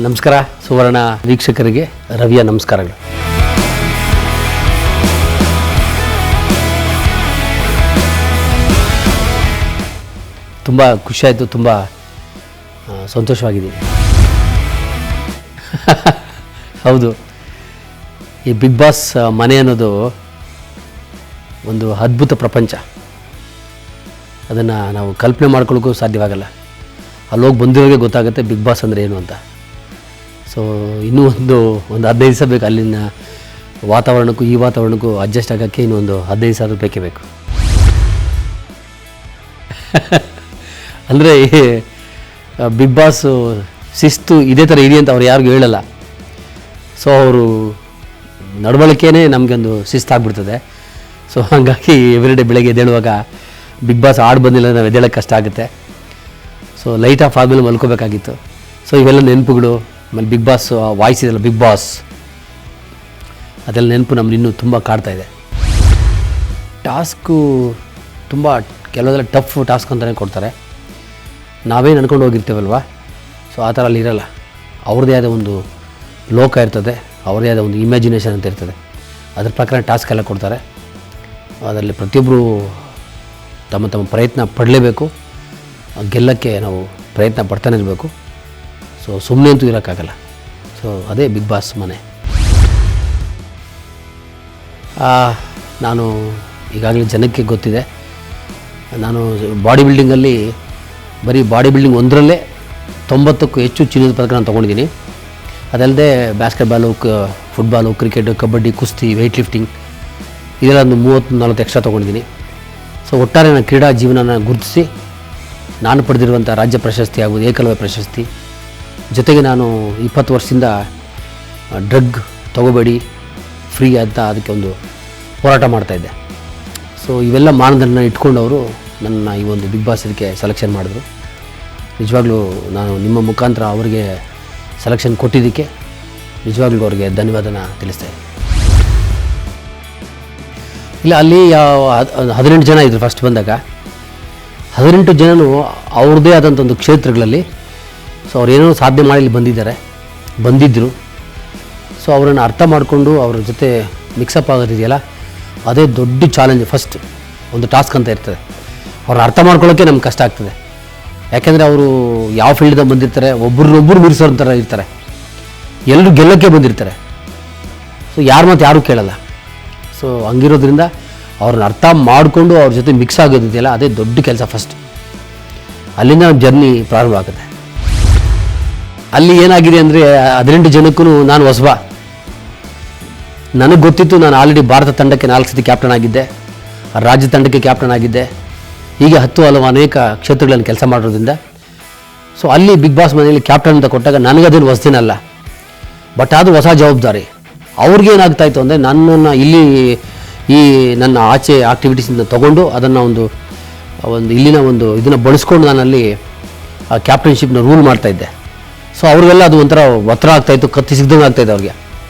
ನಮಸ್ಕಾರ ಸುವರ್ಣ ವೀಕ್ಷಕರಿಗೆ ರವಿಯ ನಮಸ್ಕಾರಗಳು. ತುಂಬ ಖುಷಿಯಾಯಿತು, ತುಂಬ ಸಂತೋಷವಾಗಿದ್ದೀನಿ. ಹೌದು, ಈ ಬಿಗ್ ಬಾಸ್ ಮನೆ ಅನ್ನೋದು ಒಂದು ಅದ್ಭುತ ಪ್ರಪಂಚ. ಅದನ್ನು ನಾವು ಕಲ್ಪನೆ ಮಾಡ್ಕೊಳ್ಳೋಕ್ಕೂ ಸಾಧ್ಯವಾಗಲ್ಲ. ಅಲ್ಲೋಗಿ ಬಂದಿರೋರಿಗೆ ಗೊತ್ತಾಗುತ್ತೆ ಬಿಗ್ ಬಾಸ್ ಅಂದರೆ ಏನು ಅಂತ. ಸೊ ಇನ್ನೂ ಒಂದು 15 ದಿವಸ ಬೇಕು ಅಲ್ಲಿನ ವಾತಾವರಣಕ್ಕೂ ಈ ವಾತಾವರಣಕ್ಕೂ ಅಡ್ಜಸ್ಟ್ ಆಗೋಕ್ಕೆ. ಇನ್ನೂ ಒಂದು 15 ದಿವಸ ಆದರೂ ಬೇಕೇ ಬೇಕು. ಅಂದರೆ ಬಿಗ್ ಬಾಸು ಶಿಸ್ತು ಇದೇ ಥರ ಇದೆ ಅಂತ ಅವ್ರು ಯಾರಿಗೂ ಹೇಳಲ್ಲ. ಸೊ ಅವರು ನಡವಳಿಕೆಯೇ ನಮಗೊಂದು ಶಿಸ್ತಾಗ್ಬಿಡ್ತದೆ. ಸೊ ಹಾಗಾಗಿ ಎವ್ರಿಡೇ ಬೆಳಗ್ಗೆ ಎದ್ದೇಳುವಾಗ ಬಿಗ್ ಬಾಸ್ ಆಡ್ ಬಂದಿಲ್ಲ ನಾವು ಎದ್ದೇಳೋಕ್ಕೆ ಕಷ್ಟ ಆಗುತ್ತೆ. ಸೊ ಲೈಟ್ ಆಫ್ ಆದಮೇಲೆ ಮಲ್ಕೋಬೇಕಾಗಿತ್ತು. ಸೊ ಇವೆಲ್ಲ ನೆನಪುಗಳು. ಆಮೇಲೆ ಬಿಗ್ ಬಾಸ್ ವಾಯ್ಸ್ ಇದೆಯಲ್ಲ, ಬಿಗ್ ಬಾಸ್, ಅದೆಲ್ಲ ನೆನಪು ನಮ್ಗೆ ಇನ್ನೂ ತುಂಬ ಕಾಡ್ತಾ ಇದೆ. ಟಾಸ್ಕು ತುಂಬ ಕೆಲವೆಲ್ಲ ಟಫ್ ಟಾಸ್ಕ್ ಅಂತಲೇ ಕೊಡ್ತಾರೆ. ನಾವೇನು ಅಂದ್ಕೊಂಡು ಹೋಗಿರ್ತೀವಲ್ವ, ಸೊ ಆ ಥರ ಅಲ್ಲಿ ಇರೋಲ್ಲ. ಅವ್ರದ್ದೇ ಆದ ಒಂದು ಲೋಕ ಇರ್ತದೆ, ಅವ್ರದ್ದೇ ಆದ ಒಂದು ಇಮ್ಯಾಜಿನೇಷನ್ ಅಂತ ಇರ್ತದೆ. ಅದ್ರ ಪ್ರಕಾರ ಟಾಸ್ಕ್ ಎಲ್ಲ ಕೊಡ್ತಾರೆ. ಅದರಲ್ಲಿ ಪ್ರತಿಯೊಬ್ಬರು ತಮ್ಮ ತಮ್ಮ ಪ್ರಯತ್ನ ಪಡಲೇಬೇಕು. ಗೆಲ್ಲಕ್ಕೆ ನಾವು ಪ್ರಯತ್ನ ಪಡ್ತಾನೆ ಇರಬೇಕು. ಸೊ ಸುಮ್ಮನೆ ಅಂತೂ ಇರೋಕ್ಕಾಗಲ್ಲ. ಸೊ ಅದೇ ಬಿಗ್ ಬಾಸ್ ಮನೆ. ನಾನು ಈಗಾಗಲೇ ಜನಕ್ಕೆ ಗೊತ್ತಿದೆ, ನಾನು ಬಾಡಿ ಬಿಲ್ಡಿಂಗಲ್ಲಿ ಬರೀ ಬಾಡಿ ಬಿಲ್ಡಿಂಗ್ ಒಂದರಲ್ಲೇ 90ಕ್ಕೂ ಹೆಚ್ಚು ಚಿನ್ನದ ಪದಕ ನಾನು ತೊಗೊಂಡಿದ್ದೀನಿ. ಅದಲ್ಲದೆ ಬ್ಯಾಸ್ಕೆಟ್ಬಾಲು, ಫುಟ್ಬಾಲು, ಕ್ರಿಕೆಟು, ಕಬಡ್ಡಿ, ಕುಸ್ತಿ, ವೆಯ್ಟ್ ಲಿಫ್ಟಿಂಗ್ ಇದೆಲ್ಲ ಒಂದು 30-40 ಎಕ್ಸ್ಟ್ರಾ ತೊಗೊಂಡಿದ್ದೀನಿ. ಸೊ ಒಟ್ಟಾರೆ ನಾನು ಕ್ರೀಡಾ ಜೀವನನ ಗುರುತಿಸಿ ನಾನು ಪಡೆದಿರುವಂಥ ರಾಜ್ಯ ಪ್ರಶಸ್ತಿ ಆಗ್ಬೋದು, ಏಕಲವ್ಯ ಪ್ರಶಸ್ತಿ, ಜೊತೆಗೆ ನಾನು 20 ವರ್ಷದಿಂದ ಡ್ರಗ್ ತೊಗೋಬೇಡಿ, ಫ್ರೀ ಅಂತ ಅದಕ್ಕೆ ಒಂದು ಹೋರಾಟ ಮಾಡ್ತಾಯಿದ್ದೆ. ಸೊ ಇವೆಲ್ಲ ಮಾನದಂಡನ ಇಟ್ಕೊಂಡವರು ನನ್ನ ಈ ಒಂದು ಬಿಗ್ ಬಾಸ್ ಇದಕ್ಕೆ ಸೆಲೆಕ್ಷನ್ ಮಾಡಿದ್ರು. ನಿಜವಾಗ್ಲೂ ನಾನು ನಿಮ್ಮ ಮುಖಾಂತರ ಅವರಿಗೆ ಸೆಲೆಕ್ಷನ್ ಕೊಟ್ಟಿದ್ದಕ್ಕೆ ನಿಜವಾಗ್ಲೂ ಅವರಿಗೆ ಧನ್ಯವಾದನ ತಿಳಿಸ್ತಾಯಿದ್ದೆ. ಇಲ್ಲ, ಅಲ್ಲಿ 18 ಜನ ಇದ್ದರು ಫಸ್ಟ್ ಬಂದಾಗ. 18 ಜನನು ಅವ್ರದ್ದೇ ಆದಂಥ ಒಂದು ಕ್ಷೇತ್ರಗಳಲ್ಲಿ ಸೊ ಅವ್ರೇನೋ ಸಾಧನೆ ಮಾಡಿ ಇಲ್ಲಿ ಬಂದಿದ್ದರು. ಸೊ ಅವರನ್ನು ಅರ್ಥ ಮಾಡಿಕೊಂಡು ಅವ್ರ ಜೊತೆ ಮಿಕ್ಸಪ್ ಆಗೋದಿದೆಯಲ್ಲ, ಅದೇ ದೊಡ್ಡ ಚಾಲೆಂಜ್. ಫಸ್ಟ್ ಒಂದು ಟಾಸ್ಕ್ ಅಂತ ಇರ್ತದೆ. ಅವ್ರನ್ನ ಅರ್ಥ ಮಾಡ್ಕೊಳ್ಳೋಕ್ಕೆ ನಮ್ಗೆ ಕಷ್ಟ ಆಗ್ತದೆ. ಯಾಕೆಂದರೆ ಅವರು ಯಾವ ಫೀಲ್ಡಿಂದ ಬಂದಿರ್ತಾರೆ, ಒಬ್ಬರನ್ನೊಬ್ಬರು ಮೀರಿಸೋರ ಥರ ಇರ್ತಾರೆ. ಎಲ್ಲರೂ ಗೆಲ್ಲೋಕ್ಕೆ ಬಂದಿರ್ತಾರೆ. ಸೊ ಯಾರೂ ಕೇಳಲ್ಲ. ಸೊ ಹಂಗಿರೋದ್ರಿಂದ ಅವ್ರನ್ನ ಅರ್ಥ ಮಾಡಿಕೊಂಡು ಅವ್ರ ಜೊತೆ ಮಿಕ್ಸ್ ಆಗೋದಿದೆಯಲ್ಲ, ಅದೇ ದೊಡ್ಡ ಕೆಲಸ ಫಸ್ಟ್. ಅಲ್ಲಿಂದ ನಮ್ಮ ಜರ್ನಿ ಪ್ರಾರಂಭ ಆಗುತ್ತೆ. ಅಲ್ಲಿ ಏನಾಗಿದೆ ಅಂದರೆ 18 ಜನಕ್ಕೂ ನಾನು ಹೊಸಬ. ನನಗೆ ಗೊತ್ತಿತ್ತು, ನಾನು ಆಲ್ರೆಡಿ ಭಾರತ ತಂಡಕ್ಕೆ 4 ಸತಿ ಕ್ಯಾಪ್ಟನ್ ಆಗಿದ್ದೆ, ರಾಜ್ಯ ತಂಡಕ್ಕೆ ಕ್ಯಾಪ್ಟನ್ ಆಗಿದ್ದೆ. ಹೀಗೆ 10 ಹಲವು ಅನೇಕ ಕ್ಷೇತ್ರಗಳಲ್ಲಿ ಕೆಲಸ ಮಾಡೋದ್ರಿಂದ ಸೊ ಅಲ್ಲಿ ಬಿಗ್ ಬಾಸ್ ಮನೆಯಲ್ಲಿ ಕ್ಯಾಪ್ಟನ್ ಅಂತ ಕೊಟ್ಟಾಗ ನನಗದೇನು ಹೊಸದೇನಲ್ಲ, ಬಟ್ ಅದು ಹೊಸ ಜವಾಬ್ದಾರಿ. ಅವ್ರಿಗೇನಾಗ್ತಾಯಿತ್ತು ಅಂದರೆ ನನ್ನನ್ನು ಇಲ್ಲಿ ಈ ನನ್ನ ಆಚೆ ಆಕ್ಟಿವಿಟೀಸಿಂದ ತೊಗೊಂಡು ಅದನ್ನು ಒಂದು ಇಲ್ಲಿನ ಒಂದು ಇದನ್ನು ಬಳಸ್ಕೊಂಡು ನಾನಲ್ಲಿ ಆ ಕ್ಯಾಪ್ಟನ್ಶಿಪ್ನ ರೂಲ್ ಮಾಡ್ತಾಯಿದ್ದೆ. ಸೊ ಅವ್ರಿಗೆಲ್ಲ ಅದು ಒಂಥರ ಒತ್ತಡ ಆಗ್ತಾಯಿತ್ತು, ಕತ್ತಿ ಸಿಗ್ದಂಗೆ ಆಗ್ತಾಯಿತ್ತು ಅವ್ರಿಗೆ.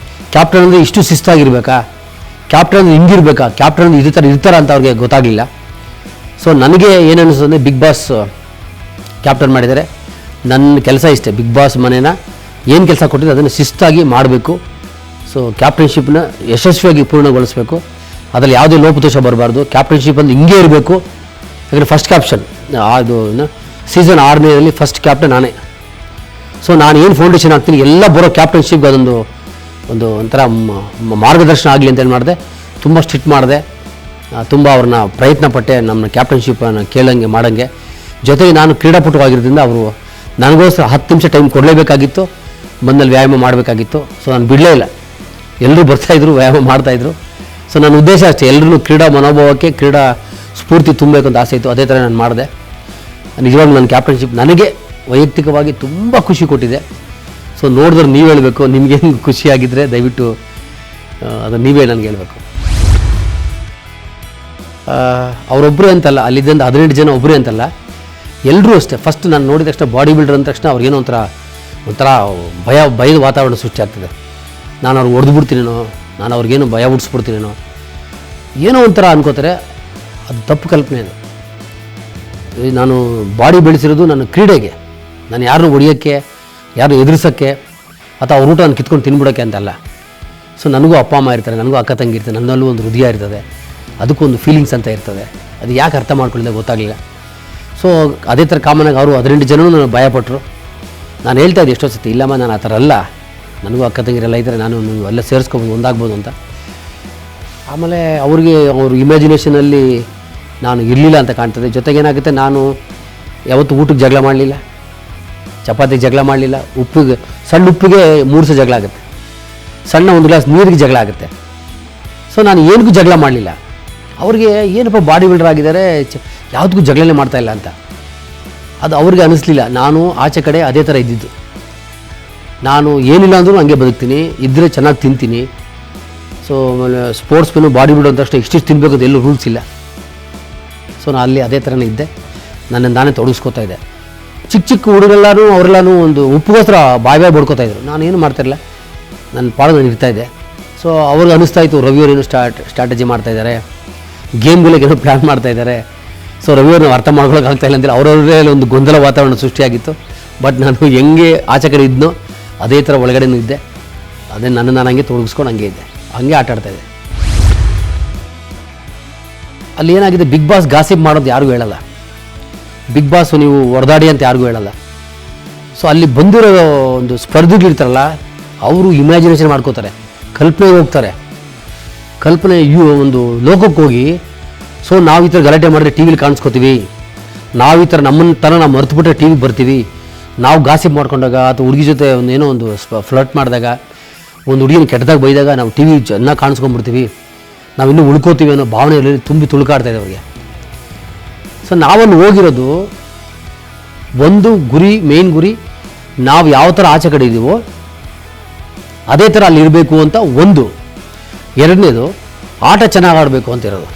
ಕ್ಯಾಪ್ಟನ್ ಅಂದರೆ ಇಷ್ಟು ಶಿಸ್ತಾಗಿರ್ಬೇಕಾ, ಕ್ಯಾಪ್ಟನ್ ಅಂದರೆ ಹಿಂಗಿರ್ಬೇಕಾ, ಕ್ಯಾಪ್ಟನ್ ಅಂದರೆ ಇದೇ ಥರ ಇರ್ತಾರ ಅಂತ ಅವ್ರಿಗೆ ಗೊತ್ತಾಗಲಿಲ್ಲ. ಸೊ ನನಗೆ ಏನು ಅನ್ನಿಸ್ತು ಅಂದರೆ ಬಿಗ್ ಬಾಸ್ ಕ್ಯಾಪ್ಟನ್ ಮಾಡಿದ್ದಾರೆ. ನನ್ನ ಕೆಲಸ ಇಷ್ಟೇ, ಬಿಗ್ ಬಾಸ್ ಮನೇನ ಏನು ಕೆಲಸ ಕೊಟ್ಟಿದೆ ಅದನ್ನು ಶಿಸ್ತಾಗಿ ಮಾಡಬೇಕು. ಸೊ ಕ್ಯಾಪ್ಟನ್ಶಿಪ್ನ ಯಶಸ್ವಿಯಾಗಿ ಪೂರ್ಣಗೊಳಿಸಬೇಕು. ಅದರಲ್ಲಿ ಯಾವುದೇ ಲೋಪದೋಷ ಬರಬಾರ್ದು. ಕ್ಯಾಪ್ಟನ್ಶಿಪ್ ಅಂದರೆ ಹಿಂಗೇ ಇರಬೇಕು. ಯಾಕಂದರೆ ಫಸ್ಟ್ ಕ್ಯಾಪ್ಟನ್ ಅದು ಸೀಸನ್ 6ನೇದಲ್ಲಿ ಫಸ್ಟ್ ಕ್ಯಾಪ್ಟನ್ ನಾನೇ. ಸೊ ನಾನು ಏನು ಫೌಂಡೇಶನ್ ಹಾಕ್ತೀನಿ ಎಲ್ಲ ಬರೋ ಕ್ಯಾಪ್ಟನ್ಶಿಪ್ಗೆ ಅದೊಂದು ಒಂಥರ ಮಾರ್ಗದರ್ಶನ ಆಗಲಿ ಅಂತ ಏನು ಮಾಡಿದೆ, ತುಂಬ ಸ್ಟ್ರಿಕ್ಟ್ ಮಾಡಿದೆ. ತುಂಬ ಅವ್ರನ್ನ ಪ್ರಯತ್ನ ಪಟ್ಟೆ ನಮ್ಮ ಕ್ಯಾಪ್ಟನ್ಶಿಪ್ಪನ್ನು ಕೇಳಂಗೆ ಮಾಡೋಂಗೆ. ಜೊತೆಗೆ ನಾನು ಕ್ರೀಡಾಪಟುವಾಗಿರೋದ್ರಿಂದ ಅವರು ನನಗೋಸ್ಕರ 10 ನಿಮಿಷ ಟೈಮ್ ಕೊಡಲೇಬೇಕಾಗಿತ್ತು. ಬಂದಲ್ಲಿ ವ್ಯಾಯಾಮ ಮಾಡಬೇಕಾಗಿತ್ತು. ಸೊ ನಾನು ಬಿಡಲೇ ಇಲ್ಲ. ಎಲ್ಲರೂ ಬರ್ತಾಯಿದ್ರು, ವ್ಯಾಯಾಮ ಮಾಡ್ತಾಯಿದ್ರು. ಸೊ ನನ್ನ ಉದ್ದೇಶ ಅಷ್ಟೇ, ಎಲ್ಲರೂ ಕ್ರೀಡಾ ಮನೋಭಾವಕ್ಕೆ, ಕ್ರೀಡಾ ಸ್ಫೂರ್ತಿ ತುಂಬಬೇಕು ಅಂತ ಆಸೆ ಇತ್ತು. ಅದೇ ಥರ ನಾನು ಮಾಡಿದೆ. ನಿಜವಾಗ್ಲೂ ನನ್ನ ಕ್ಯಾಪ್ಟನ್ಶಿಪ್ ನನಗೆ ವೈಯಕ್ತಿಕವಾಗಿ ತುಂಬ ಖುಷಿ ಕೊಟ್ಟಿದೆ. ಸೊ ನೋಡಿದ್ರೆ ನೀವು ಹೇಳಬೇಕು, ನಿಮಗೇನು ಖುಷಿಯಾಗಿದ್ದರೆ ದಯವಿಟ್ಟು ಅದನ್ನು ನೀವೇ ನನಗೆ ಹೇಳಬೇಕು. ಅವರೊಬ್ಬರು ಅಂತಲ್ಲ, ಅಲ್ಲಿದ್ದಂಥ 18 ಜನ ಒಬ್ಬರೇ ಅಂತಲ್ಲ, ಎಲ್ಲರೂ ಅಷ್ಟೇ. ಫಸ್ಟ್ ನಾನು ನೋಡಿದ ತಕ್ಷಣ ಬಾಡಿ ಬಿಲ್ಡರ್ ಅಂದ ತಕ್ಷಣ ಅವ್ರಿಗೇನೋ ಒಂಥರ ಭಯದ ವಾತಾವರಣ ಸೃಷ್ಟಿ ಆಗ್ತದೆ. ನಾನು ಅವ್ರಿಗೆ ಹೊಡೆದು ಬಿಡ್ತೀನೇನೋ, ನಾನು ಅವ್ರಿಗೇನು ಭಯ ಹುಟ್ಟಿಸ್ಬಿಡ್ತೀನೇನೋ, ಏನೋ ಒಂಥರ ಅನ್ಕೋತಾರೆ. ಅದು ತಪ್ಪು ಕಲ್ಪನೆ. ಅದು ನಾನು ಬಾಡಿ ಬೆಳೆಸಿರೋದು ನನ್ನ ಕ್ರೀಡೆಗೆ, ನಾನು ಯಾರನ್ನೂ ಹೊಡಿಯೋಕ್ಕೆ, ಯಾರು ಎದುರಿಸೋಕ್ಕೆ ಅಥವಾ ಅವ್ರ ಊಟ ನಾನು ಕಿತ್ಕೊಂಡು ತಿನ್ಬಿಡೋಕ್ಕೆ ಅಂತಲ್ಲ. ಸೊ ನನಗೂ ಅಪ್ಪ ಅಮ್ಮ ಇರ್ತಾರೆ, ನನಗೂ ಅಕ್ಕ ತಂಗಿ ಇರ್ತಾರೆ, ನನ್ನಲ್ಲೂ ಒಂದು ಹೃದಯ ಇರ್ತದೆ, ಅದಕ್ಕೂ ಒಂದು ಫೀಲಿಂಗ್ಸ್ ಅಂತ ಇರ್ತದೆ. ಅದು ಯಾಕೆ ಅರ್ಥ ಮಾಡ್ಕೊಳ್ಳಿದೆ ಗೊತ್ತಾಗಲಿಲ್ಲ. ಸೊ ಅದೇ ಥರ ಕಾಮನಾಗಿ ಅವರು 18 ಜನನೂ ನನಗೆ ಭಯಪಟ್ಟರು. ನಾನು ಹೇಳ್ತಾ ಇದ್ದೆ ಎಷ್ಟೋ ಸತಿ, ಇಲ್ಲಮ್ಮ ನಾನು ಆ ಥರ ಅಲ್ಲ, ನನಗೂ ಅಕ್ಕ ತಂಗಿರೆಲ್ಲ ಇದ್ದರೆ ನಾನು ಎಲ್ಲ ಸೇರಿಸ್ಕೊಬೋದು, ಒಂದಾಗ್ಬೋದು ಅಂತ. ಆಮೇಲೆ ಅವ್ರಿಗೆ ಅವ್ರ ಇಮ್ಯಾಜಿನೇಷನಲ್ಲಿ ನಾನು ಇರಲಿಲ್ಲ ಅಂತ ಕಾಣ್ತದೆ. ಜೊತೆಗೇನಾಗುತ್ತೆ, ನಾನು ಯಾವತ್ತೂ ಊಟಕ್ಕೆ ಜಗಳ ಮಾಡಲಿಲ್ಲ, ಚಪಾತಿಗೆ ಜಗಳ ಮಾಡಲಿಲ್ಲ, ಉಪ್ಪಿಗೆ ಸಣ್ಣ ಉಪ್ಪಿಗೆ 3 ಸಲ ಜಗಳ ಆಗುತ್ತೆ, ಸಣ್ಣ 1 ಗ್ಲಾಸ್ ನೀರಿಗೆ ಜಗಳ ಆಗುತ್ತೆ. ಸೊ ನಾನು ಏನಕ್ಕೂ ಜಗಳ ಮಾಡಲಿಲ್ಲ. ಅವ್ರಿಗೆ ಏನಪ್ಪ ಬಾಡಿ ಬಿಲ್ಡರ್ ಆಗಿದ್ದಾರೆ, ಯಾವುದಕ್ಕೂ ಜಗಳನೇ ಮಾಡ್ತಾಯಿಲ್ಲ ಅಂತ. ಅದು ಅವ್ರಿಗೆ ಅನ್ನಿಸ್ಲಿಲ್ಲ. ನಾನು ಆಚೆ ಕಡೆ ಅದೇ ಥರ ಇದ್ದಿದ್ದು. ನಾನು ಏನಿಲ್ಲ ಅಂದ್ರೂ ಹಂಗೆ ಬದುಕ್ತೀನಿ, ಇದ್ದರೆ ಚೆನ್ನಾಗಿ ತಿಂತೀನಿ. ಸೊ ಆಮೇಲೆ ಸ್ಪೋರ್ಟ್ಸ್ ಮೆನು ಬಾಡಿ ಬಿಲ್ಡರ್ ಅಂತ ಅಷ್ಟೇ ಇಷ್ಟಿಷ್ಟು ತಿನ್ನಬೇಕು ಅಂತ ಎಲ್ಲೂ ರೂಲ್ಸ್ ಇಲ್ಲ. ಸೊ ನಾನು ಅಲ್ಲಿ ಅದೇ ಥರನೇ ಇದ್ದೆ, ನನ್ನನ್ನು ನಾನೇ ತೊಡಗಿಸ್ಕೋತಾ ಇದ್ದೆ. ಚಿಕ್ಕ ಚಿಕ್ಕ ಹುಡುಗರೆಲ್ಲರೂ ಅವರೆಲ್ಲನೂ ಒಂದು ಉಪ್ಪಿಗೋಸ್ಕರ ಬಾಯ್ ಬಡ್ಕೋತಾ ಇದ್ರು. ನಾನೇನು ಮಾಡ್ತಾಯಿರಲಿಲ್ಲ, ನನ್ನ ಪಾಡು ನಾನು ಇರ್ತಾಯಿದ್ದೆ. ಸೊ ಅವ್ರಿಗೆ ಅನ್ನಿಸ್ತಾ ಇತ್ತು ರವಿಯವರೇನು ಸ್ಟ್ರಾಟಜಿ ಮಾಡ್ತಾಯಿದ್ದಾರೆ, ಗೇಮ್ಗಳಿಗೇನೋ ಪ್ಲ್ಯಾನ್ ಮಾಡ್ತಾಯಿದ್ದಾರೆ. ಸೊ ರವಿಯವ್ರು ನಾವು ಅರ್ಥ ಮಾಡ್ಕೊಳ್ಳೋಕ್ಕಾಗ್ತಾಯಿಲ್ಲ ಅಂತೇಳಿ ಅವರವರೇ ಒಂದು ಗೊಂದಲ ವಾತಾವರಣ ಸೃಷ್ಟಿಯಾಗಿತ್ತು. ಬಟ್ ನಾನು ಹೆಂಗೆ ಆಚೆ ಕಡೆ ಇದ್ನೋ ಅದೇ ಥರ ಒಳಗಡೆನೂ ಇದ್ದೆ. ಅದೇ ನಾನು ಹಂಗೆ ತೊಡಗಿಸ್ಕೊಂಡು ಹಂಗೆ ಇದ್ದೆ, ಹಂಗೆ ಆಟ ಆಡ್ತಾಯಿದ್ದೆ. ಅಲ್ಲಿ ಏನಾಗಿದೆ, ಬಿಗ್ ಬಾಸ್ ಗಾಸಿಪ್ ಮಾಡೋದು ಯಾರಿಗೂ ಹೇಳಲ್ಲ, ಬಿಗ್ ಬಾಸು ನೀವು ಹೊಡೆದಾಡಿ ಅಂತ ಯಾರಿಗೂ ಹೇಳಲ್ಲ. ಸೊ ಅಲ್ಲಿ ಬಂದಿರೋ ಒಂದು ಸ್ಪರ್ಧಿಗಳಿರ್ತಾರಲ್ಲ, ಅವರು ಇಮ್ಯಾಜಿನೇಷನ್ ಮಾಡ್ಕೋತಾರೆ, ಕಲ್ಪನೆಗೆ ಹೋಗ್ತಾರೆ, ಕಲ್ಪನೆ ಒಂದು ಲೋಕಕ್ಕೆ ಹೋಗಿ. ಸೊ ನಾವು ಈ ಥರ ಗಲಾಟೆ ಮಾಡಿದ್ರೆ ಟಿ ವಿಲಿ ಕಾಣಿಸ್ಕೋತೀವಿ, ನಾವು ಈ ಥರ ನಮ್ಮನ್ನು ನಾವು ಮರೆತುಬಿಟ್ರೆ ಟಿ ವಿಗೆ ಬರ್ತೀವಿ. ನಾವು ಗಾಸಿಪ್ ಮಾಡ್ಕೊಂಡಾಗ ಅಥವಾ ಹುಡುಗಿ ಜೊತೆ ಏನೋ ಒಂದು ಫ್ಲರ್ಟ್ ಮಾಡಿದಾಗ, ಒಂದು ಹುಡುಗಿನ ಕೆಟ್ಟದಾಗ ಬೈದಾಗ ನಾವು ಟಿ ವಿ ಚೆನ್ನಾಗಿ ಕಾಣಿಸ್ಕೊಂಡ್ಬಿಡ್ತೀವಿ, ನಾವು ಇನ್ನೂ ಉಳ್ಕೋತೀವಿ ಅನ್ನೋ ಭಾವನೆಯಲ್ಲಿ ತುಂಬಿ ತುಳುಕಾಡ್ತಾಯಿದೆ ಅವ್ರಿಗೆ. ಸೊ ನಾವಲ್ಲಿ ಹೋಗಿರೋದು ಒಂದು ಗುರಿ, ಮೇನ್ ಗುರಿ, ನಾವು ಯಾವ ಥರ ಆಚೆ ಕಡೆ ಇದ್ದೀವೋ ಅದೇ ಥರ ಅಲ್ಲಿ ಇರಬೇಕು ಅಂತ ಒಂದು. ಎರಡನೇದು, ಆಟ ಚೆನ್ನಾಗಿ ಆಡಬೇಕು ಅಂತ ಇರೋದು.